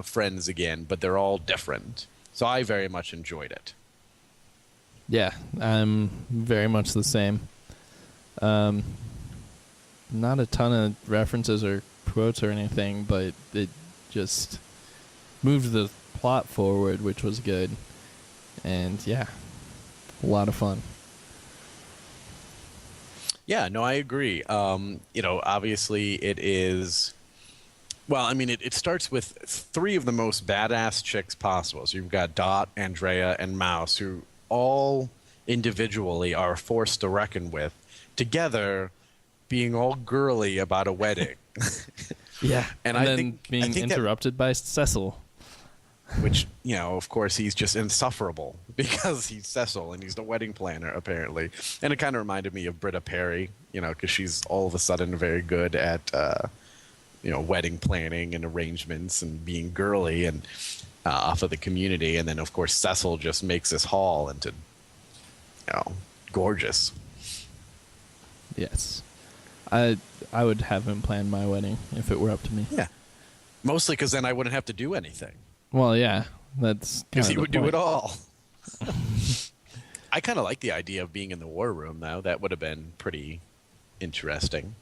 friends again, but they're all different. So I very much enjoyed it. Yeah, I'm very much the same. Not a ton of references or quotes or anything, but it just moved the plot forward, which was good. And yeah, a lot of fun. Yeah, no, I agree. Obviously it is. Well, it starts with three of the most badass chicks possible. So you've got Dot, Andrea, and Mouse, who all individually are a force to reckon with, together being all girly about a wedding. Yeah, and I then think being interrupted by Cecil. Which, of course, he's just insufferable because he's Cecil and he's the wedding planner, apparently. And it kind of reminded me of Britta Perry, because she's all of a sudden very good at, wedding planning and arrangements and being girly and off of the community. And then, of course, Cecil just makes this hall into, gorgeous. Yes. I would have him plan my wedding if it were up to me. Yeah. Mostly because then I wouldn't have to do anything. Well, yeah, that's Because kinda he the would do point. it all. I kind of like the idea of being in the war room, though. That would have been pretty interesting.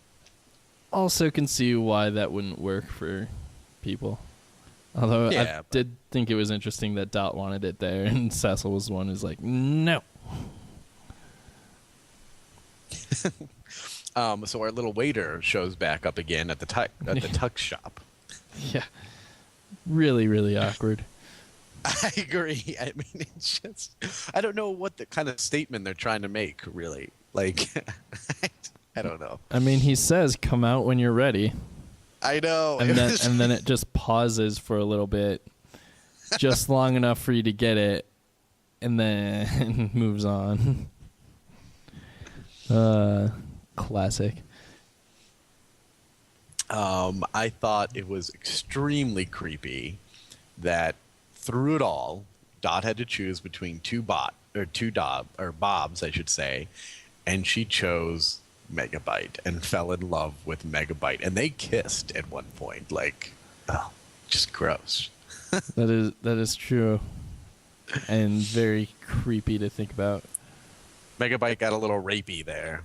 Also can see why that wouldn't work for people. Although Yeah, I did think it was interesting that Dot wanted it there, and Cecil was the one who's like, no. So our little waiter shows back up again at the tuck shop. Yeah. Really, really awkward. I agree. I mean, it's just, I don't know what the kind of statement they're trying to make, really. Like, I don't know. I mean, he says, come out when you're ready. I know. And then it just pauses for a little bit, just long enough for you to get it, and then moves on. Classic. I thought it was extremely creepy that through it all, Dot had to choose between Bobs, I should say, and she chose Megabyte and fell in love with Megabyte, and they kissed at one point. Like, oh, just gross. That is true, and very creepy to think about. Megabyte got a little rapey there.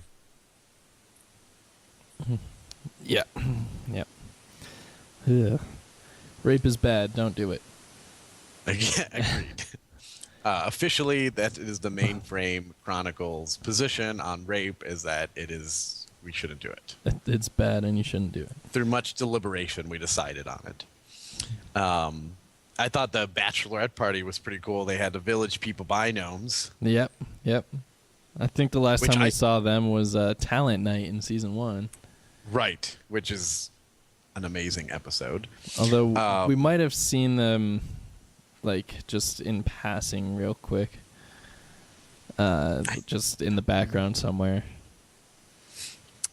Yeah. Yep. Ugh. Rape is bad. Don't do it. Yeah, agreed. Officially, that is the Mainframe Chronicle's position on rape, is that we shouldn't do it. It's bad, and you shouldn't do it. Through much deliberation, we decided on it. I thought the bachelorette party was pretty cool. They had the village people buy gnomes. Yep. I think the last Which time we saw them was Talent Night in season 1. Right, which is an amazing episode. Although we might have seen them, like, just in passing real quick. Just in the background somewhere.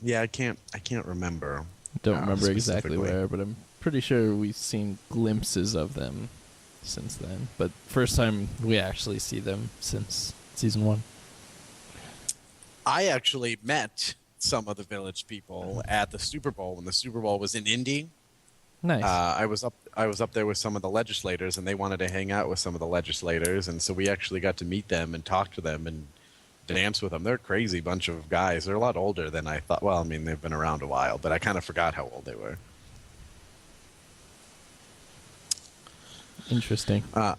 Yeah, I can't remember. Don't remember exactly specifically. where, but I'm pretty sure we've seen glimpses of them since then. But first time we actually see them since season 1. I actually met some of the village people at the Super Bowl when the Super Bowl was in Indy. Nice. I was up there with some of the legislators, and they wanted to hang out with some of the legislators, and so we actually got to meet them and talk to them and dance with them. They're a crazy bunch of guys. They're a lot older than I thought. Well, I mean, they've been around a while, but I kind of forgot how old they were. Interesting. Bob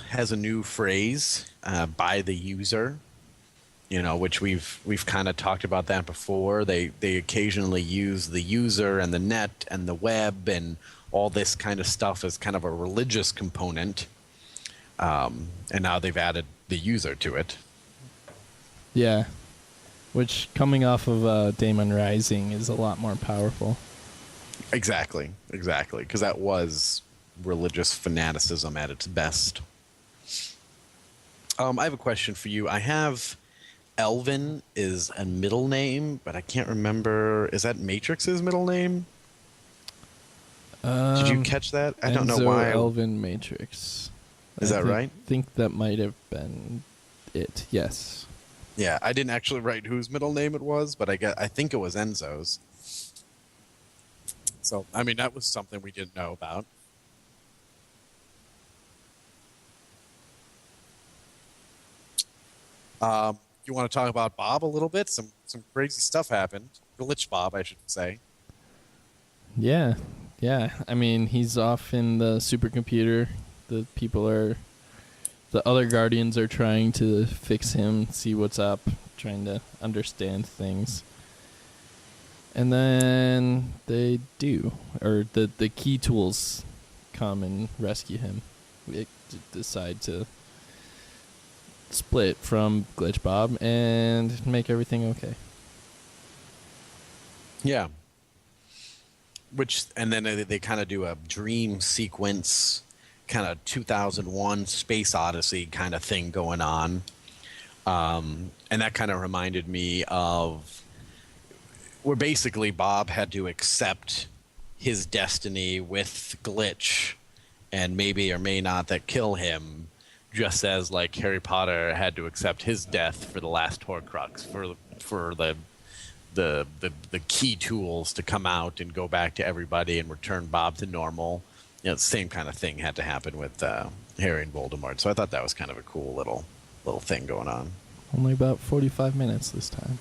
has a new phrase, by the user, which we've kind of talked about that before. They occasionally use the user and the net and the web and all this kind of stuff as kind of a religious component. And now they've added the user to it. Yeah. Which, coming off of Daemon Rising, is a lot more powerful. Exactly. Because that was religious fanaticism at its best. I have a question for you. I have Elvin is a middle name, but I can't remember. Is that Matrix's middle name? Did you catch that? I don't know Enzo why. Elvin Matrix. Is that right? I think that might have been it. Yes. Yeah, I didn't actually write whose middle name it was, but I think it was Enzo's. So, I mean, that was something we didn't know about. You want to talk about Bob a little bit? Some crazy stuff happened. Glitch Bob, I should say. Yeah. I mean, he's off in the supercomputer. The other Guardians are trying to fix him, see what's up, trying to understand things. And then they do. Or the key tools come and rescue him. They decide to split from Glitch Bob and make everything okay. Yeah. And then they kind of do a dream sequence, kind of 2001 Space Odyssey kind of thing going on. And that kind of reminded me of where basically Bob had to accept his destiny with Glitch and maybe or may not that kill him, just as like Harry Potter had to accept his death for the last Horcrux, for the the key tools to come out and go back to everybody and return Bob to normal. You know, the same kind of thing had to happen with Harry and Voldemort. So I thought that was kind of a cool little thing going on. Only about 45 minutes this time.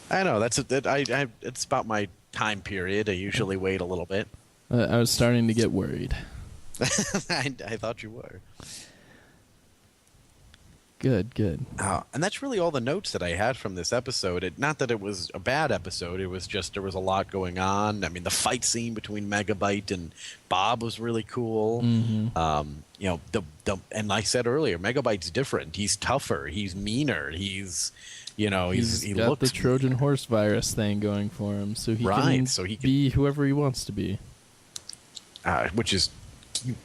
I know it's about my time period. I usually wait a little bit. I was starting to get worried. I thought you were. Good. And that's really all the notes that I had from this episode. Not that it was a bad episode. It was just there was a lot going on. I mean, the fight scene between Megabyte and Bob was really cool. Mm-hmm. You know, and like I said earlier, Megabyte's different. He's tougher. He's meaner. He's he got looks the Trojan horse virus thing going for him, so he can be whoever he wants to be. Which is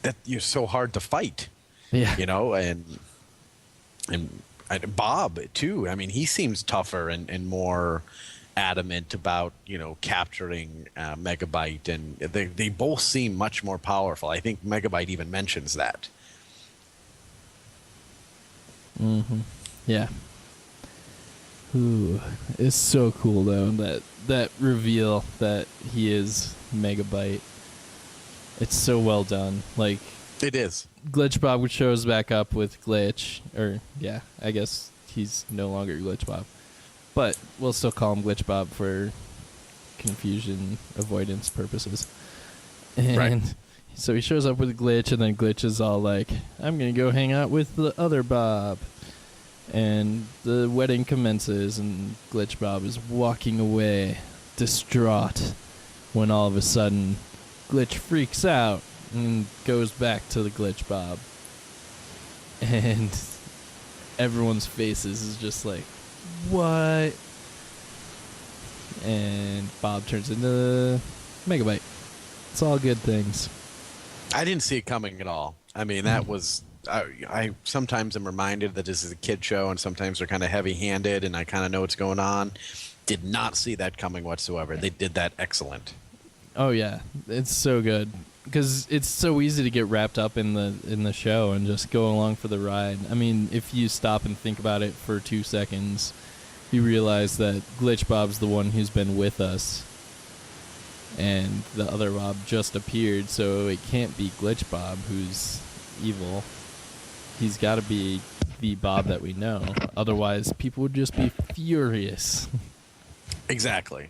that you're so hard to fight. Yeah. You know, and Bob too. I mean, he seems tougher and more adamant about capturing Megabyte, and they both seem much more powerful. I think Megabyte even mentions that. Mm-hmm. Yeah. Ooh, it's so cool though that reveal that he is Megabyte. It's so well done. Like, it is. Glitch Bob shows back up with Glitch, I guess he's no longer Glitch Bob, but we'll still call him Glitch Bob for confusion avoidance purposes. And right. So he shows up with Glitch, and then Glitch is all like, "I'm gonna go hang out with the other Bob," and the wedding commences, and Glitch Bob is walking away, distraught, when all of a sudden, Glitch freaks out and goes back to the Glitch Bob. And everyone's faces is just like, what? And Bob turns into Megabyte. It's all good things. I didn't see it coming at all. I mean, that was... I sometimes am reminded that this is a kid show, and sometimes they're kind of heavy-handed, and I kind of know what's going on. Did not see that coming whatsoever. They did that excellent. Oh yeah, it's so good because it's so easy to get wrapped up in the show and just go along for the ride. I mean, if you stop and think about it for 2 seconds, you realize that Glitch Bob's the one who's been with us, and the other Bob just appeared, so it can't be Glitch Bob who's evil. He's got to be the Bob that we know. Otherwise, people would just be furious. Exactly.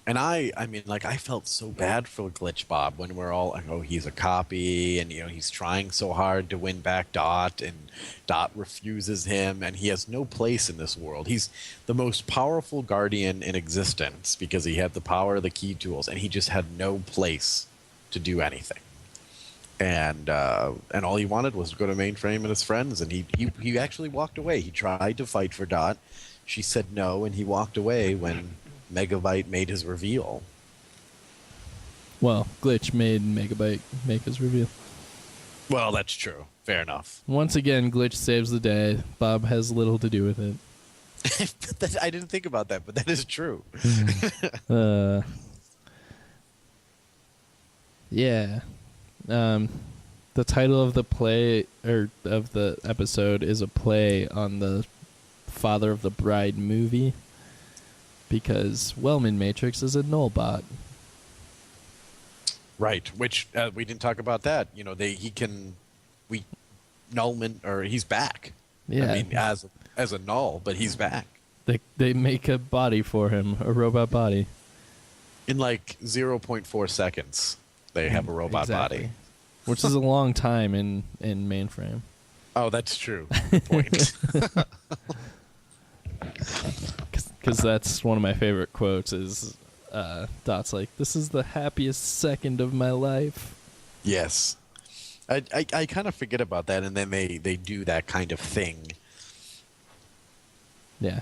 And I mean, like, I felt so bad for Glitch Bob when we're all like, oh, he's a copy, and, he's trying so hard to win back Dot, and Dot refuses him, and he has no place in this world. He's the most powerful guardian in existence because he had the power of the key tools, and he just had no place to do anything. And all he wanted was to go to Mainframe and his friends, and he actually walked away. He tried to fight for Dot. She said no, and he walked away when Megabyte made his reveal. Well, Glitch made Megabyte make his reveal. Well, that's true. Fair enough. Once again, Glitch saves the day. Bob has little to do with it. I didn't think about that, but that is true. Yeah. The title of the play, or of the episode, is a play on the Father of the Bride movie, because Wellman Matrix is a nullbot. Right, which we didn't talk about that. Nullman, or he's back. Yeah. I mean, as a null, but he's back. They make a body for him, a robot body. In like 0.4 seconds, they have a robot body. Which is a long time in Mainframe. Oh, that's true. Good point. Because that's one of my favorite quotes is Dot's like, "This is the happiest second of my life." Yes. I kind of forget about that, and then they do that kind of thing. Yeah.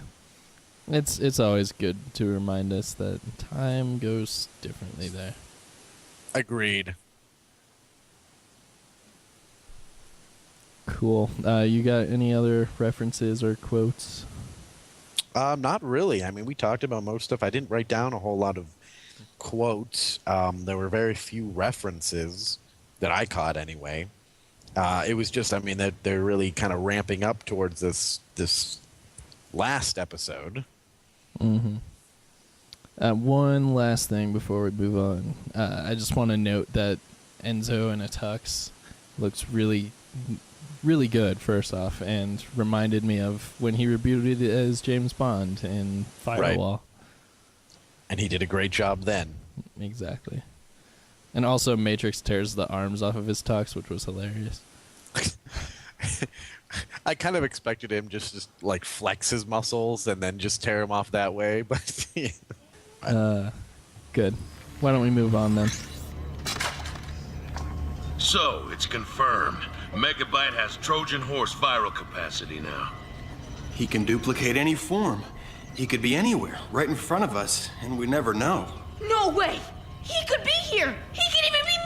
It's always good to remind us that time goes differently there. Agreed. Cool. You got any other references or quotes? Not really. I mean, we talked about most stuff. I didn't write down a whole lot of quotes. There were very few references that I caught anyway. It was just, I mean, that they're really kind of ramping up towards this last episode. Mm-hmm. One last thing before we move on. I just want to note that Enzo in a tux looks really, really good, first off, and reminded me of when he rebooted as James Bond in Firewall. Right. And he did a great job then. Exactly. And also Matrix tears the arms off of his tux, which was hilarious. I kind of expected him just to like flex his muscles and then just tear him off that way, but good. Why don't we move on then? So, it's confirmed. Megabyte has Trojan horse viral capacity now. He can duplicate any form. He could be anywhere, right in front of us, and we never know. No way! He could be here! He could even be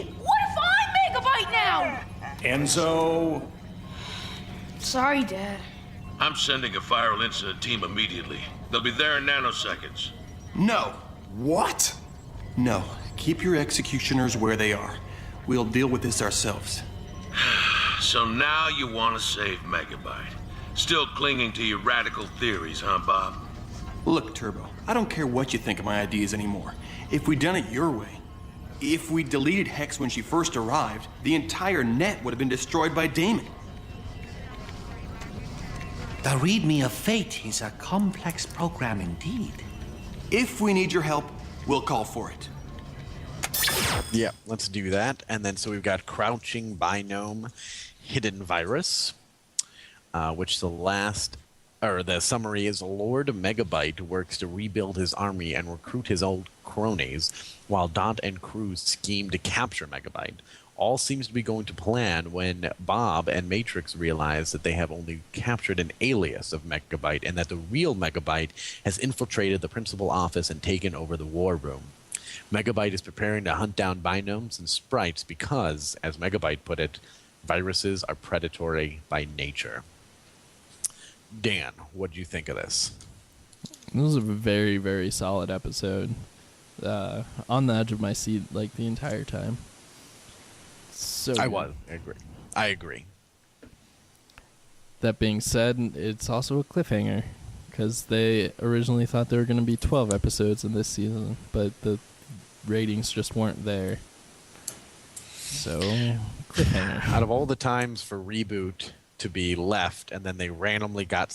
me! What if I'm Megabyte now? Enzo. Sorry, Dad. I'm sending a viral incident team immediately. They'll be there in nanoseconds. No. What? No. Keep your executioners where they are. We'll deal with this ourselves. So now you want to save Megabyte. Still clinging to your radical theories, huh, Bob? Look, Turbo, I don't care what you think of my ideas anymore. If we'd done it your way, if we deleted Hex when she first arrived, the entire net would have been destroyed by Damon. The readme of fate is a complex program indeed. If we need your help, we'll call for it. yeah, let's do that. And then so we've got Crouching Binome Hidden Virus, which the summary is Lord Megabyte works to rebuild his army and recruit his old cronies, while Dot and Cruz scheme to capture Megabyte. All seems to be going to plan when Bob and Matrix realize that they have only captured an alias of Megabyte and that the real Megabyte has infiltrated the principal office and taken over the war room. Megabyte is preparing to hunt down binomes and sprites because, as Megabyte put it, viruses are predatory by nature. Dan, what do you think of this? This was a very, very solid episode. On the edge of my seat like the entire time. So I good. agree. That being said, it's also a cliffhanger because they originally thought there were going to be 12 episodes in this season, but the ratings just weren't there. So, cliffhanger. Out of all the times for Reboot to be left and then they randomly got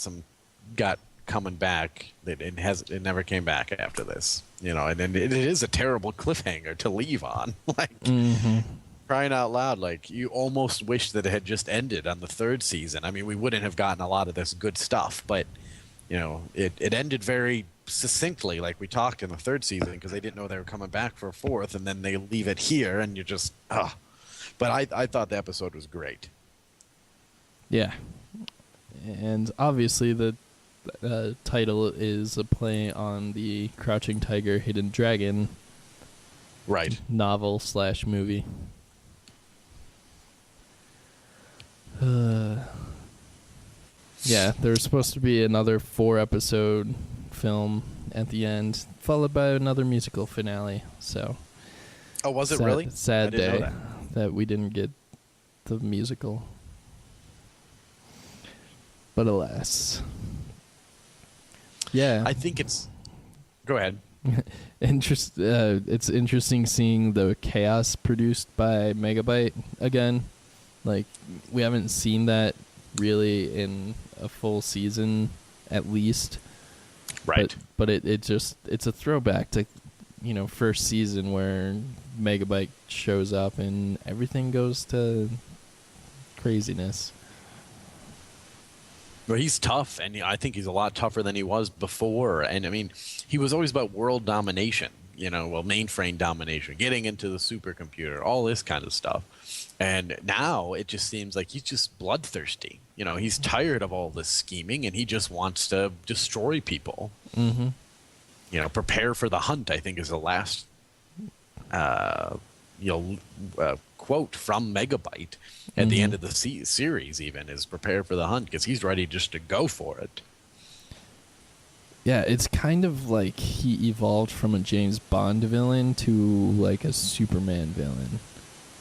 coming back, it never came back after this. And it is a terrible cliffhanger to leave on. Crying out loud, like, you almost wish that it had just ended on the third season. I mean, we wouldn't have gotten a lot of this good stuff, but, it ended very succinctly, like we talked in the third season, because they didn't know they were coming back for a fourth, and then they leave it here, and you're just, But I thought the episode was great. Yeah. And obviously the title is a play on the Crouching Tiger, Hidden Dragon novel/movie. Yeah, there's supposed to be another 4-episode film at the end, followed by another musical finale. So, oh, was it really? Sad I didn't know day that we didn't get the musical. But alas. Yeah. I think it's... Go ahead. It's interesting seeing the chaos produced by Megabyte again. Like, we haven't seen that really in a full season, at least. Right. But it's a throwback to, first season where Megabyte shows up and everything goes to craziness. Well, he's tough, and I think he's a lot tougher than he was before. And, I mean, he was always about world domination, mainframe domination, getting into the supercomputer, all this kind of stuff. And now it just seems like he's just bloodthirsty. He's tired of all this scheming, and he just wants to destroy people. Mm-hmm. Prepare for the hunt, I think, is the last quote from Megabyte at the end of the series, even, is prepare for the hunt, because he's ready just to go for it. Yeah, it's kind of like he evolved from a James Bond villain to like a Superman villain.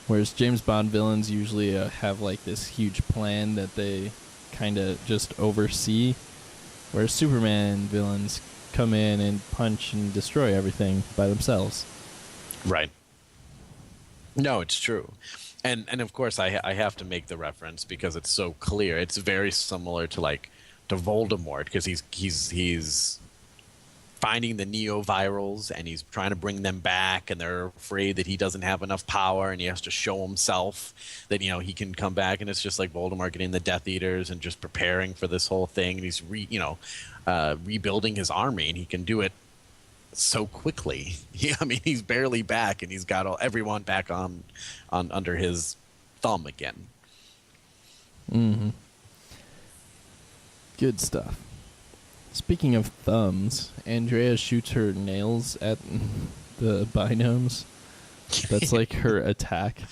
Whereas James Bond villains usually have like this huge plan that they kind of just oversee. Whereas Superman villains come in and punch and destroy everything by themselves. Right. No, it's true. And of course I have to make the reference because it's so clear. It's very similar to Voldemort, because he's finding the neovirals and he's trying to bring them back, and they're afraid that he doesn't have enough power and he has to show himself that he can come back, and it's just like Voldemort getting the Death Eaters and just preparing for this whole thing, and he's rebuilding his army, and he can do it so quickly. He's barely back, and he's got everyone back on under his thumb again. Mm-hmm. Good stuff. Speaking of thumbs, Andrea shoots her nails at the binomes. That's like her attack.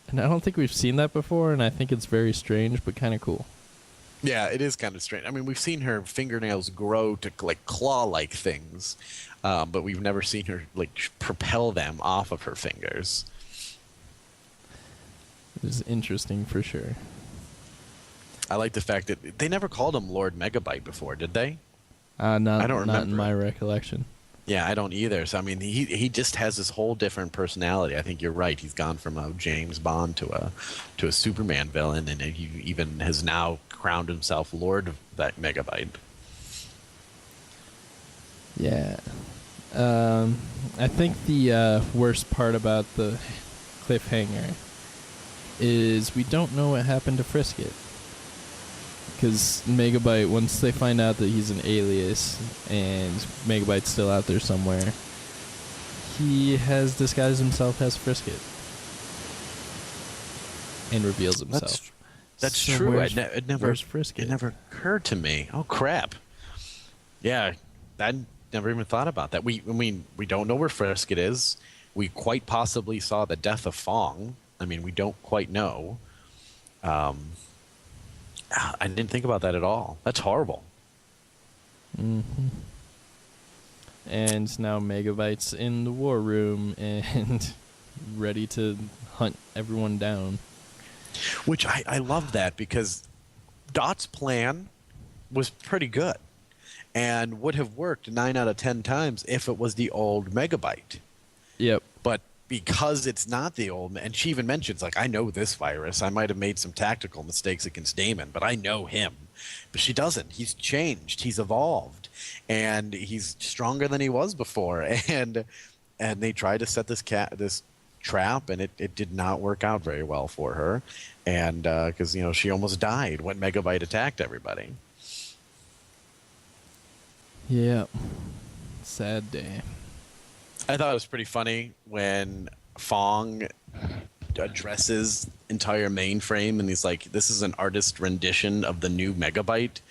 And I don't think we've seen that before, and I think it's very strange, but kind of cool. Yeah, it is kind of strange. I mean, we've seen her fingernails grow to claw-like things, but we've never seen her propel them off of her fingers. It's interesting for sure. I like the fact that they never called him Lord Megabyte before, did they? I don't remember. Not in my it. recollection. Yeah, I don't either. So I mean, he just has this whole different personality. I think you're right. He's gone from a James Bond to a Superman villain, and he even has now crowned himself Lord of that Megabyte. Yeah. I think the worst part about the cliffhanger is we don't know what happened to Frisket. Because Megabyte, once they find out that he's an alias and Megabyte's still out there somewhere, he has disguised himself as Frisket and reveals himself. That's So true. where's It Frisket? never occurred to me. Oh crap! Yeah, I never even thought about that. We don't know where Frisket is. We quite possibly saw the death of Fong. I mean, we don't quite know. I didn't think about that at all. That's horrible. Mm-hmm. And now Megabyte's in the war room and ready to hunt everyone down. Which I love that, because Dot's plan was pretty good and would have worked 9 out of 10 times if it was the old Megabyte. Yep. But because it's not the old, and she even mentions, I know this virus. I might have made some tactical mistakes against Damon, but I know him. But she doesn't. He's changed. He's evolved. And he's stronger than he was before. And they tried to set this trap, and it did not work out very well for her. And because, she almost died when Megabyte attacked everybody. Yeah. Sad day. I thought it was pretty funny when Fong addresses entire Mainframe, and he's like, this is an artist rendition of the new Megabyte,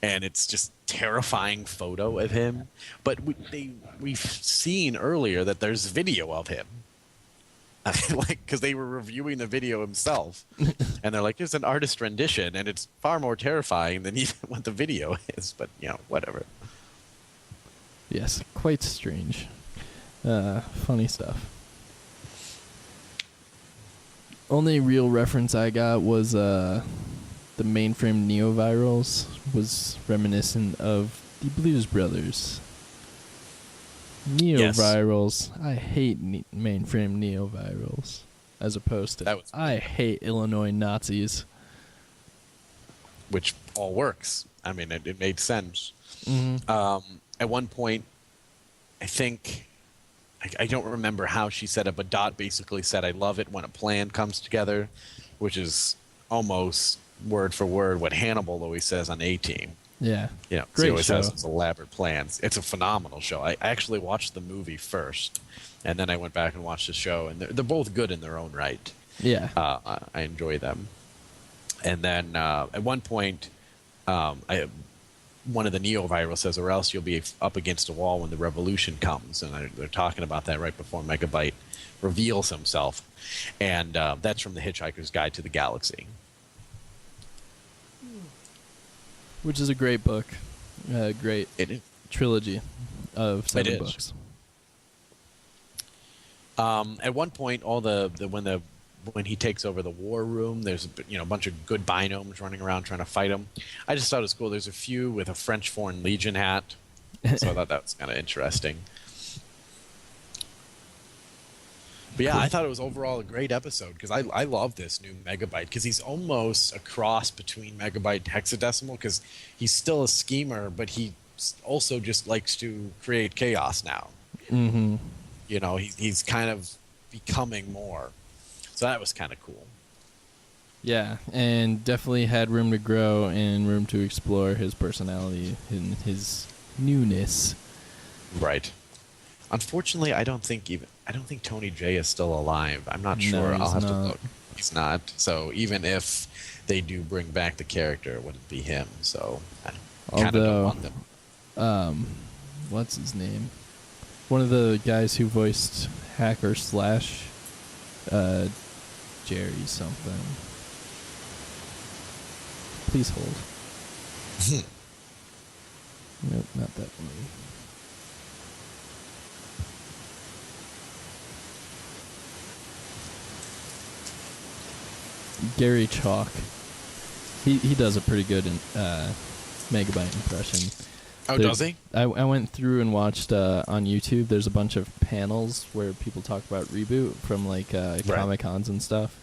and it's just terrifying photo of him. But we've seen earlier that there's video of him. Because they were reviewing the video himself, and they're like, it's an artist rendition, and it's far more terrifying than even what the video is, but, whatever. Yes, quite strange. Funny stuff. Only real reference I got was the Mainframe neovirals was reminiscent of the Blues Brothers. Neovirals. Yes. I hate Mainframe neovirals, as opposed to I hate Illinois Nazis. Which all works. I mean, it made sense. Mm-hmm. At one point, I think, I don't remember how she said it, but Dot basically said, I love it when a plan comes together, which is almost word for word what Hannibal always says on A-Team. Yeah. He always has these elaborate plans. It's a phenomenal show. I actually watched the movie first, and then I went back and watched the show, and they're both good in their own right. Yeah. I enjoy them. And then at one point, one of the neovirals says, or else you'll be up against a wall when the revolution comes. And they're talking about that right before Megabyte reveals himself. And that's from The Hitchhiker's Guide to the Galaxy. Which is a great book. Great trilogy of 7 books. At one point, when he takes over the war room, there's a bunch of good binomes running around trying to fight him. I just thought it was cool. There's a few with a French Foreign Legion hat, So I thought that was kind of interesting. But yeah, I thought it was overall a great episode because I love this new Megabyte because he's almost a cross between Megabyte and Hexadecimal because he's still a schemer, but he also just likes to create chaos now. Mm-hmm. You know, he's kind of becoming more. So that was kind of cool. Yeah, and definitely had room to grow and room to explore his personality and his newness. Right. Unfortunately, I don't think Tony J is still alive. I'm not sure. No, I'll have he's to not. look. He's not. So even if they do bring back the character, it wouldn't be him. So I kind of don't want them. What's his name? One of the guys who voiced Hacker Slash, Jerry something. Please hold. Nope, not that one. Gary Chalk. He does a pretty good Megabyte impression. Oh, does he? I went through and watched on YouTube. There's a bunch of panels where people talk about Reboot from like Comic Cons and stuff.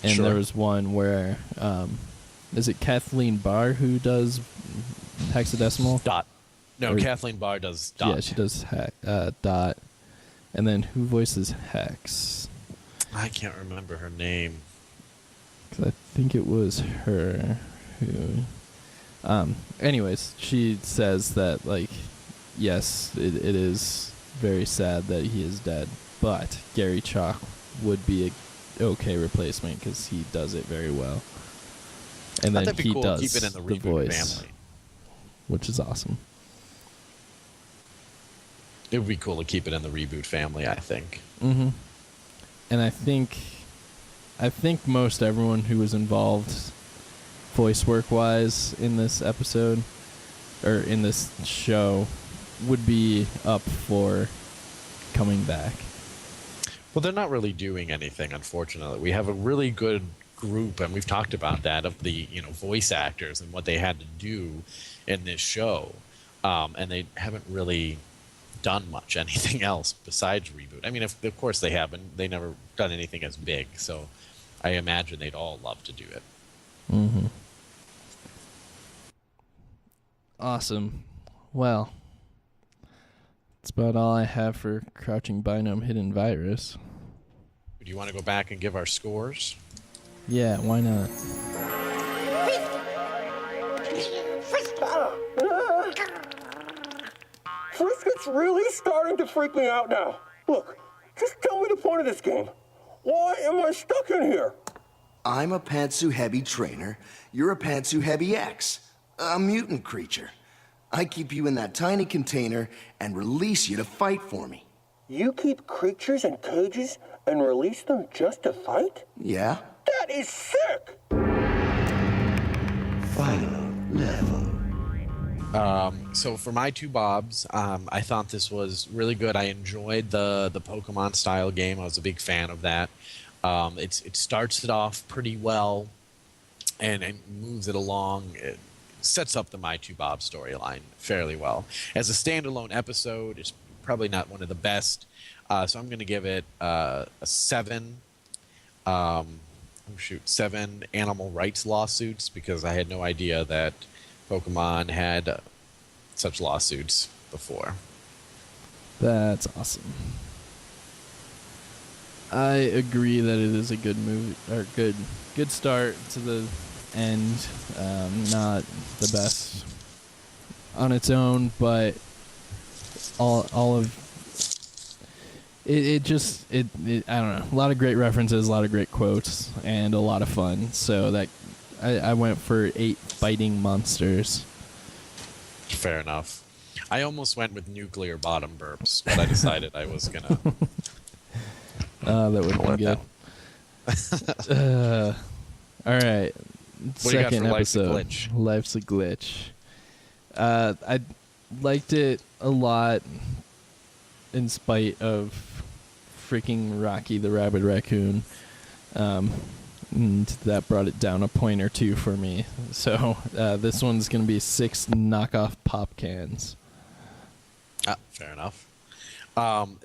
And Sure. there was one where is it Kathleen Barr who does Hexadecimal? Dot. No, Or- Kathleen Barr does Dot. Yeah, she does Dot. And then who voices Hex? I can't remember her name. 'Cause I think it was her who. Anyways, she says that, like, yes, it is very sad that he is dead, but Gary Chalk would be a okay replacement because he does it very well. And then That'd be he cool. does Keep it in the Reboot voice, family. which is awesome. It would be cool to keep it in the Reboot family, I think. Mm-hmm. And I think most everyone who was involved voice work wise in this episode or in this show would be up for coming back. Well, they're not really doing anything, unfortunately. We have a really good group, and we've talked about that, of the voice actors and what they had to do in this show, and they haven't really done much anything else besides Reboot. I mean, of course they haven't. They never done anything as big, so I imagine they'd all love to do it. Mm-hmm. Awesome. Well, that's about all I have for Crouching Biome Hidden Virus. Do you want to go back and give our scores? Yeah, why not? Friskett's really starting to freak me out now. Look, just tell me the point of this game. Why am I stuck in here? I'm a Pantsu-Hebi trainer. You're a Pantsu-Hebi X, a mutant creature. I keep you in that tiny container and release you to fight for me. You keep creatures in cages and release them just to fight? Yeah? That is sick! Final level. So for my two Bobs, I thought this was really good. I enjoyed the Pokemon style game. I was a big fan of that. It starts it off pretty well and moves it along. It sets up the My Two Bob storyline fairly well. As a standalone episode, it's probably not one of the best. So I'm going to give it a 7. 7 animal rights lawsuits, because I had no idea that Pokemon had such lawsuits before. That's awesome. I agree that it is a good movie, or good start to the end. Not the best on its own, but all of it just I don't know. A lot of great references, a lot of great quotes, and a lot of fun. So that I went for 8 biting monsters. Fair enough. I almost went with nuclear bottom burps, but I decided I was gonna. That would have been good. All right. What do you got Second for Life's a episode. Glitch? Life's a Glitch. I liked it a lot in spite of freaking Rocky the Rabid Raccoon. And that brought it down a point or 2 for me. So this one's going to be 6 knockoff pop cans. Fair enough.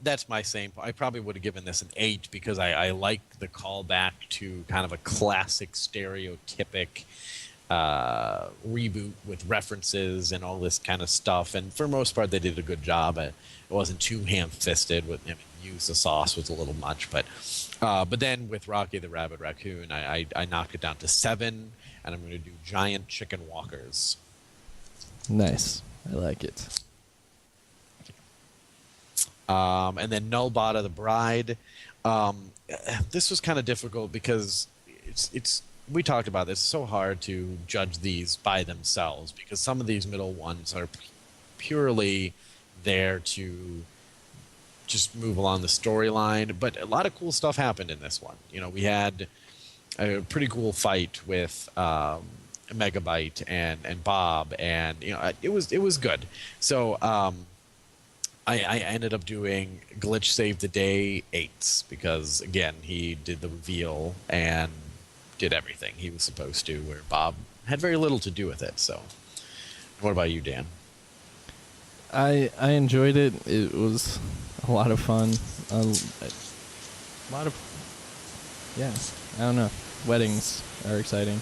That's my same. I probably would have given this an 8 because I like the callback to kind of a classic stereotypic reboot with references and all this kind of stuff. And for the most part, they did a good job. It wasn't too ham-fisted. Use the sauce was a little much, but then with Rocky the Rabbit Raccoon, I knocked it down to 7, and I'm going to do giant chicken walkers. Nice. I like it. And then Nullbot of the Bride. This was kind of difficult because it's we talked about this. It's so hard to judge these by themselves because some of these middle ones are purely there to just move along the storyline. But a lot of cool stuff happened in this one. We had a pretty cool fight with Megabyte and Bob, and it was good. So I ended up doing Glitch Save the Day 8s because again he did the reveal and did everything he was supposed to, where Bob had very little to do with it. So, what about you, Dan? I enjoyed it. It was a lot of fun. A lot of I don't know. Weddings are exciting,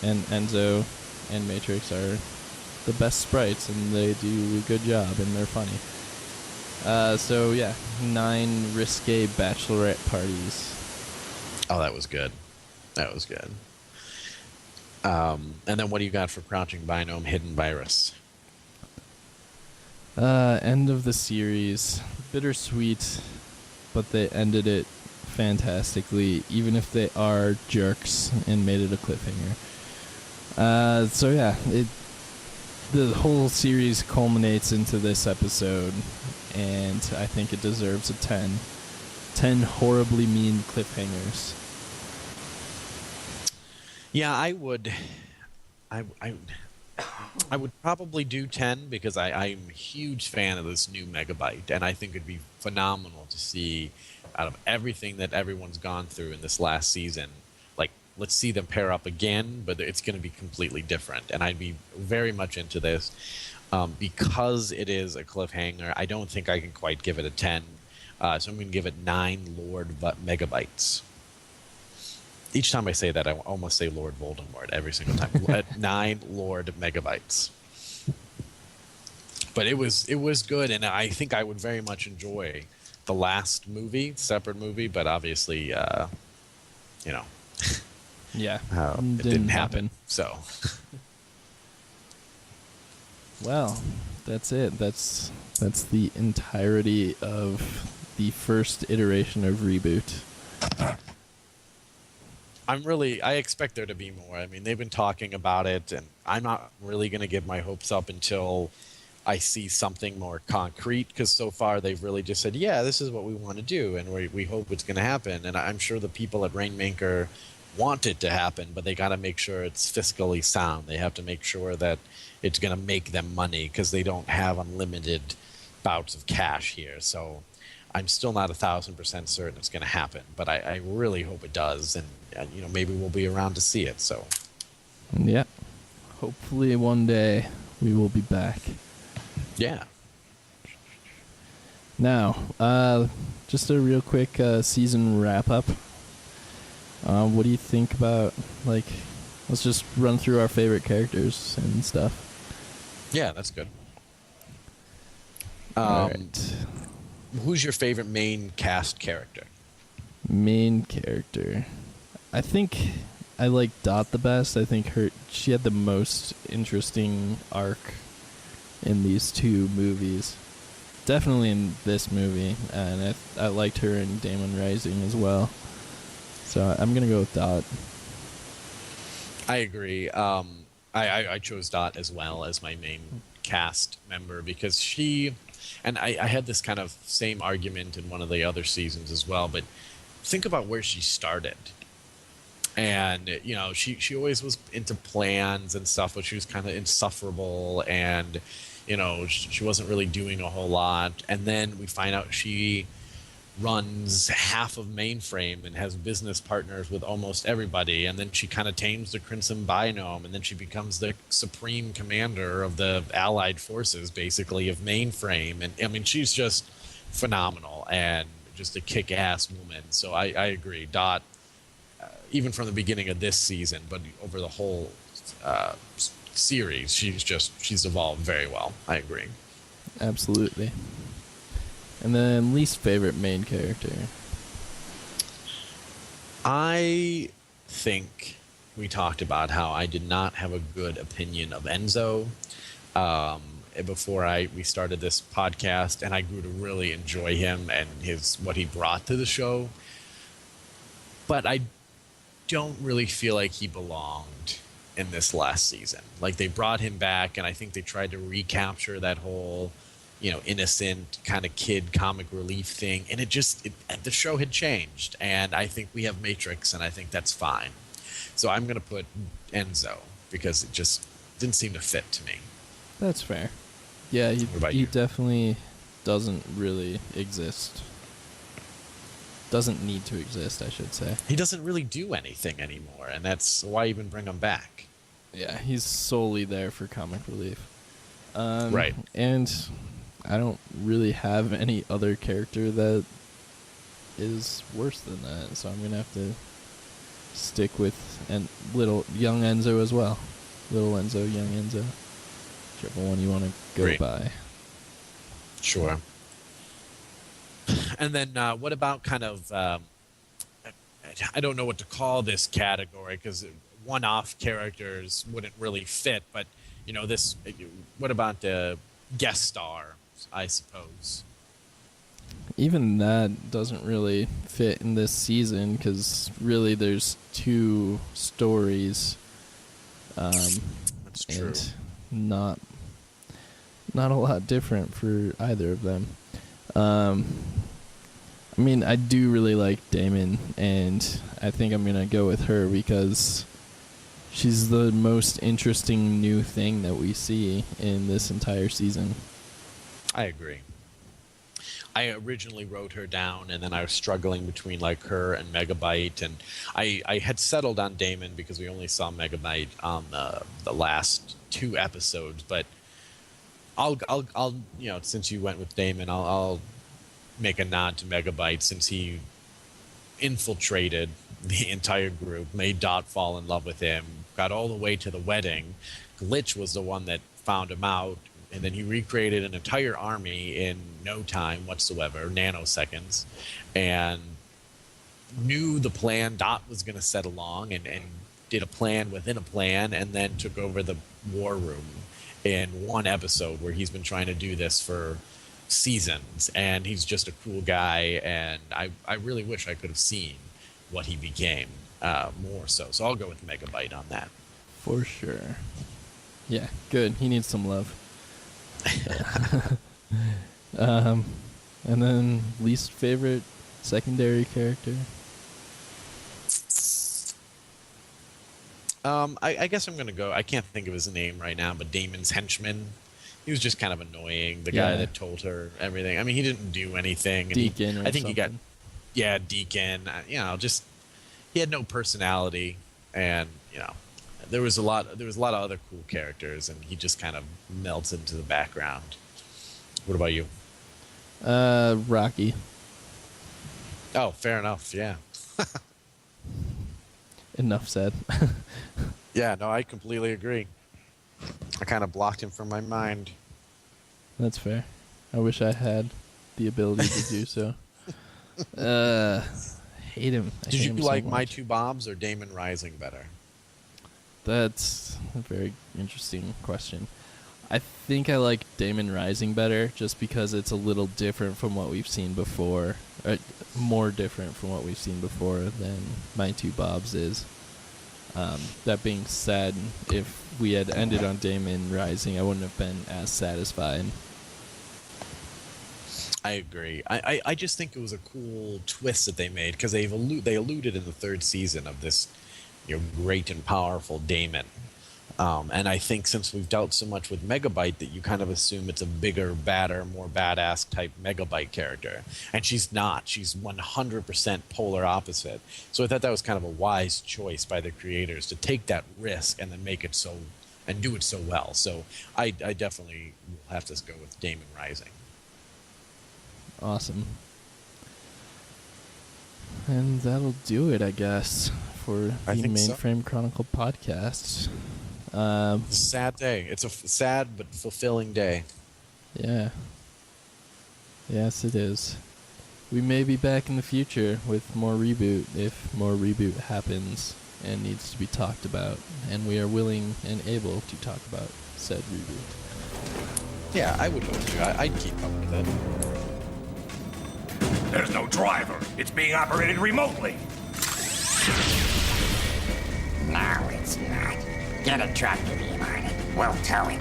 and Enzo and Matrix are the best sprites, and they do a good job, and they're funny. 9 risque bachelorette parties. Oh, that was good. And then what do you got for Crouching Biome Hidden Virus? End of the series. Bittersweet, but they ended it fantastically, even if they are jerks and made it a cliffhanger. The whole series culminates into this episode, and I think it deserves a 10. 10 horribly mean cliffhangers. Yeah, I would probably do 10 because I'm a huge fan of this new Megabyte, and I think it'd be phenomenal to see out of everything that everyone's gone through in this last season. Like, let's see them pair up again, but it's going to be completely different, and I'd be very much into this. Because it is a cliffhanger, I don't think I can quite give it a 10, so I'm going to give it 9 Lord Megabytes. Each time I say that, I almost say Lord Voldemort every single time. 9 Lord Megabytes. But it was good, and I think I would very much enjoy the last movie, separate movie, but obviously, Yeah. it didn't happen. So. Well, that's it. That's the entirety of the first iteration of Reboot. I expect there to be more. I mean, they've been talking about it, and I'm not really going to get my hopes up until I see something more concrete, because so far they've really just said, yeah, this is what we want to do, and we hope it's going to happen. And I'm sure the people at Rainmaker want it to happen, but they got to make sure it's fiscally sound. They have to make sure that it's going to make them money, because they don't have unlimited bouts of cash here. So I'm still not 1,000% certain it's going to happen, but I really hope it does, and maybe we'll be around to see it. So, yeah, hopefully one day we will be back. Yeah. Now, just a real quick season wrap up. What do you think about, let's just run through our favorite characters and stuff. Yeah, that's good. All right. Who's your favorite main cast character? Main character. I think I like Dot the best. I think she had the most interesting arc in these 2 movies. Definitely in this movie, and I liked her in Damon Rising as well. So I'm going to go with Dot. I agree. I chose Dot as well as my main cast member, because she... And I had this kind of same argument in one of the other seasons as well, but think about where she started. And, she always was into plans and stuff, but she was kind of insufferable, and, she wasn't really doing a whole lot. And then we find out she runs half of Mainframe and has business partners with almost everybody, and then she kind of tames the Crimson Biome, and then she becomes the supreme commander of the Allied forces, basically, of Mainframe. And I mean, she's just phenomenal and just a kick-ass woman. So I agree. Dot, even from the beginning of this season, but over the whole series, she's evolved very well. I agree. Absolutely. And then least favorite main character. I think we talked about how I did not have a good opinion of Enzo before we started this podcast, and I grew to really enjoy him and what he brought to the show. But I don't really feel like he belonged in this last season. Like, they brought him back, and I think they tried to recapture that whole, innocent kind of kid comic relief thing, and the show had changed, and I think we have Matrix, and I think that's fine. So I'm going to put Enzo, because it just didn't seem to fit to me. That's fair. Yeah, he definitely doesn't really exist. Doesn't need to exist, I should say. He doesn't really do anything anymore, and that's why even bring him back. Yeah, he's solely there for comic relief. Right. And I don't really have any other character that is worse than that, so I'm going to have to stick with young Enzo as well. Little Enzo, young Enzo. Whichever one you want to go by. Sure. And then what about kind of, I don't know what to call this category, because one-off characters wouldn't really fit, but, what about guest star, I suppose? Even that doesn't really fit in this season, because really there's two stories. That's true. And not a lot different for either of them. I mean, I do really like Damon, and I think I'm going to go with her because she's the most interesting new thing that we see in this entire season. I agree. I originally wrote her down, and then I was struggling between her and Megabyte, and I had settled on Damon because we only saw Megabyte on the last 2 episodes. But I'll since you went with Damon, I'll make a nod to Megabyte, since he infiltrated the entire group, made Dot fall in love with him, got all the way to the wedding. Glitch was the one that found him out, and then he recreated an entire army in no time whatsoever, nanoseconds, and knew the plan Dot was going to set along, and did a plan within a plan, and then took over the war room in 1 episode, where he's been trying to do this for seasons, and he's just a cool guy, and I really wish I could have seen what he became more so. So I'll go with Megabyte on that. For sure. Yeah, good. He needs some love. And then least favorite secondary character? I guess I'm going to go, I can't think of his name right now, but Damon's henchman. He was just kind of annoying, the guy that told her everything. I mean, he didn't do anything. Deacon I think something. Deacon. Just he had no personality, and there was a lot of other cool characters, and he just kind of melts into the background. What about you? Rocky. Oh, fair enough. Yeah. Enough said. Yeah, no, I completely agree. I kind of blocked him from my mind. That's fair. I wish I had the ability to do so. Hate him. Did you like My Two Bobs or Damon Rising better? That's a very interesting question. I think I like Damon Rising better, just because it's a little different from what we've seen before. More different from what we've seen before than My Two Bobs is. That being said, if we had ended on Damon Rising, I wouldn't have been as satisfied. I agree. I just think it was a cool twist that they made, because they alluded in the 3rd season of this great and powerful Damon. And I think since we've dealt so much with Megabyte, that you kind of assume it's a bigger, badder, more badass type Megabyte character. And she's not. She's 100% polar opposite. So I thought that was kind of a wise choice by the creators to take that risk and then make it so, and do it so well. So I definitely will have to go with Damon Rising. Awesome. And that'll do it, I guess, for the Mainframe Chronicle podcast. It's a sad day. It's a sad but fulfilling day. Yeah. Yes, it is. We may be back in the future with more Reboot if more Reboot happens and needs to be talked about, and we are willing and able to talk about said Reboot. Yeah, I would hope to. I'd keep up with it. There's no driver. It's being operated remotely. No, it's not. Get a truck beam on it. We'll tow it.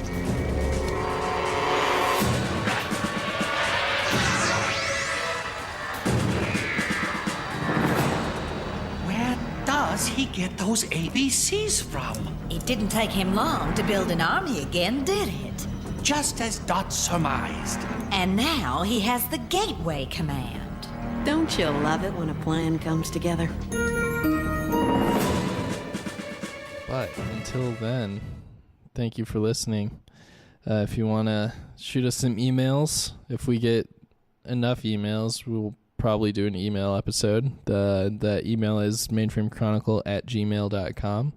Where does he get those ABCs from? It didn't take him long to build an army again, did it? Just as Dot surmised. And now he has the Gateway Command. Don't you love it when a plan comes together? But until then, thank you for listening. If you want to shoot us some emails, if we get enough emails, we'll probably do an email episode. The email is mainframechronicle@gmail.com.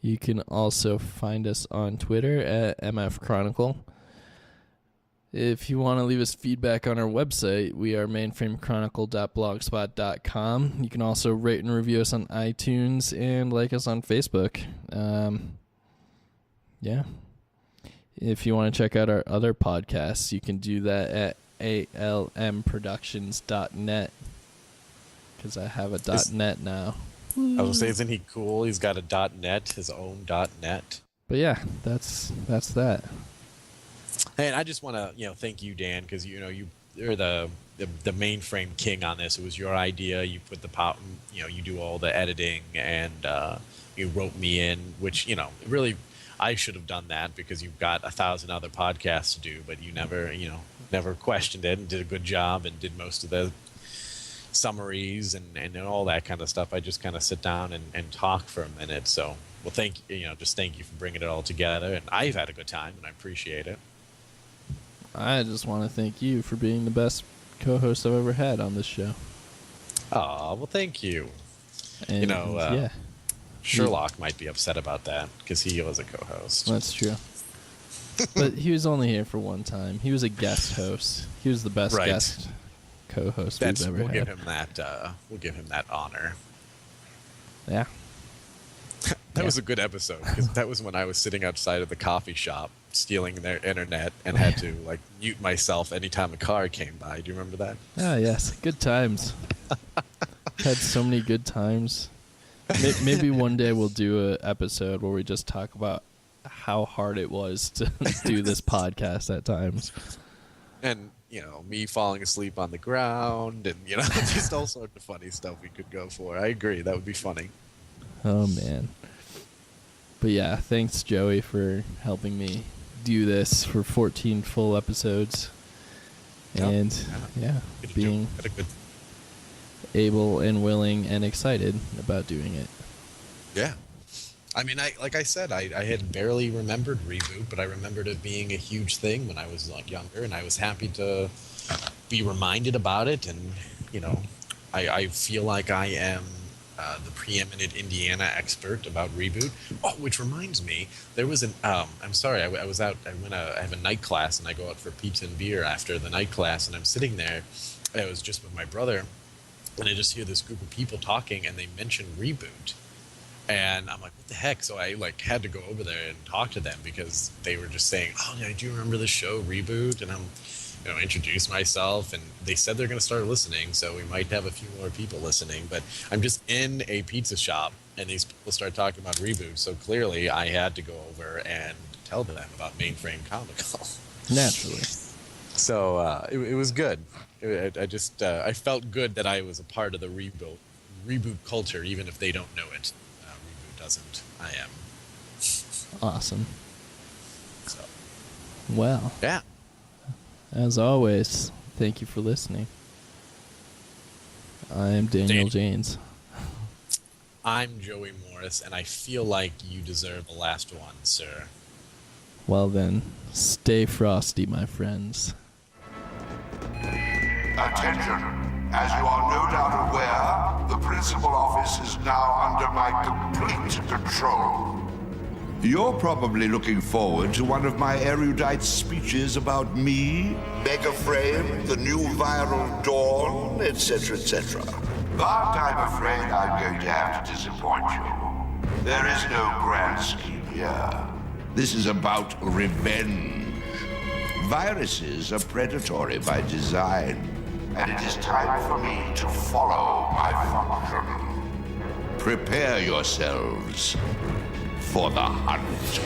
You can also find us on Twitter at MFChronicle. If you want to leave us feedback on our website, we are mainframechronicle.blogspot.com. You can also rate and review us on iTunes and like us on Facebook. Yeah. If you want to check out our other podcasts, you can do that at almproductions.net, because I have a .net now. I was going to say, isn't he cool? He's got a .net, his own .net. But yeah, that's that. And I just want to, thank you, Dan, because you're the mainframe king on this. It was your idea. You put the you do all the editing, and you wrote me in, which really I should have done that because you've got 1,000 other podcasts to do, but you never questioned it and did a good job and did most of the summaries and all that kind of stuff. I just kind of sit down and talk for a minute. So, well, thank you for bringing it all together, and I've had a good time and I appreciate it. I just want to thank you for being the best co-host I've ever had on this show. Oh, well, thank you. And, yeah. Sherlock might be upset about that because he was a co-host. That's true. But he was only here for one time. He was a guest host. He was the best guest co-host we've ever had. We'll give him that honor. Yeah. That was a good episode because that was when I was sitting outside of the coffee shop stealing their internet and had to mute myself anytime a car came by. Do you remember that? Ah, yes. Good times. Had so many good times. Maybe one day we'll do an episode where we just talk about how hard it was to do this podcast at times. And, me falling asleep on the ground and, just all sorts of funny stuff we could go for. I agree. That would be funny. Oh, man. But yeah, thanks, Joey, for helping me do this for 14 full episodes. And, being able and willing and excited about doing it. Yeah. I mean, like I said, I had barely remembered Reboot, but I remembered it being a huge thing when I was younger, and I was happy to be reminded about it. And, I feel like I am the preeminent Indiana expert about Reboot. Oh, which reminds me, there was I'm sorry, I was out. I have a night class, and I go out for pizza and beer after the night class, and I'm sitting there. I was just with my brother, and I just hear this group of people talking, and they mention Reboot. And I'm like, what the heck? So I had to go over there and talk to them because they were just saying, oh, yeah, do you remember the show Reboot? And I'm, introduce myself, and they said they're going to start listening, so we might have a few more people listening. But I'm just in a pizza shop, and these people start talking about Reboot, so clearly I had to go over and tell them about Mainframe Chronicle. Naturally. So it was good. I felt good that I was a part of the Reboot culture, even if they don't know it. Reboot doesn't. I am. Awesome. So, well, yeah. As always, thank you for listening. I am Daniel Janes. I'm Joey Morris, and I feel like you deserve the last one, sir. Well then, stay frosty, my friends. Attention. As you are no doubt aware, the principal office is now under my complete control. You're probably looking forward to one of my erudite speeches about me, Megaframe, the new viral dawn, etc., etc. But I'm afraid I'm going to have to disappoint you. There is no grand scheme here. This is about revenge. Viruses are predatory by design, and it is time for me to follow my function. Prepare yourselves for the hunt.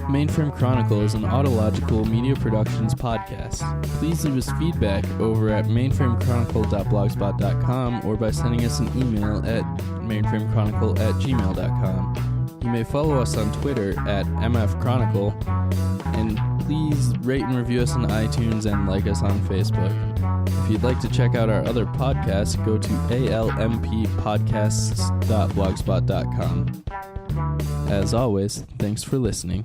Mainframe Chronicle is an autological media productions podcast. Please leave us feedback over at mainframechronicle.blogspot.com or by sending us an email at mainframechronicle@gmail.com. You may follow us on Twitter at MFChronicle, and please rate and review us on iTunes and like us on Facebook. If you'd like to check out our other podcasts, go to almpodcasts.blogspot.com. As always, thanks for listening.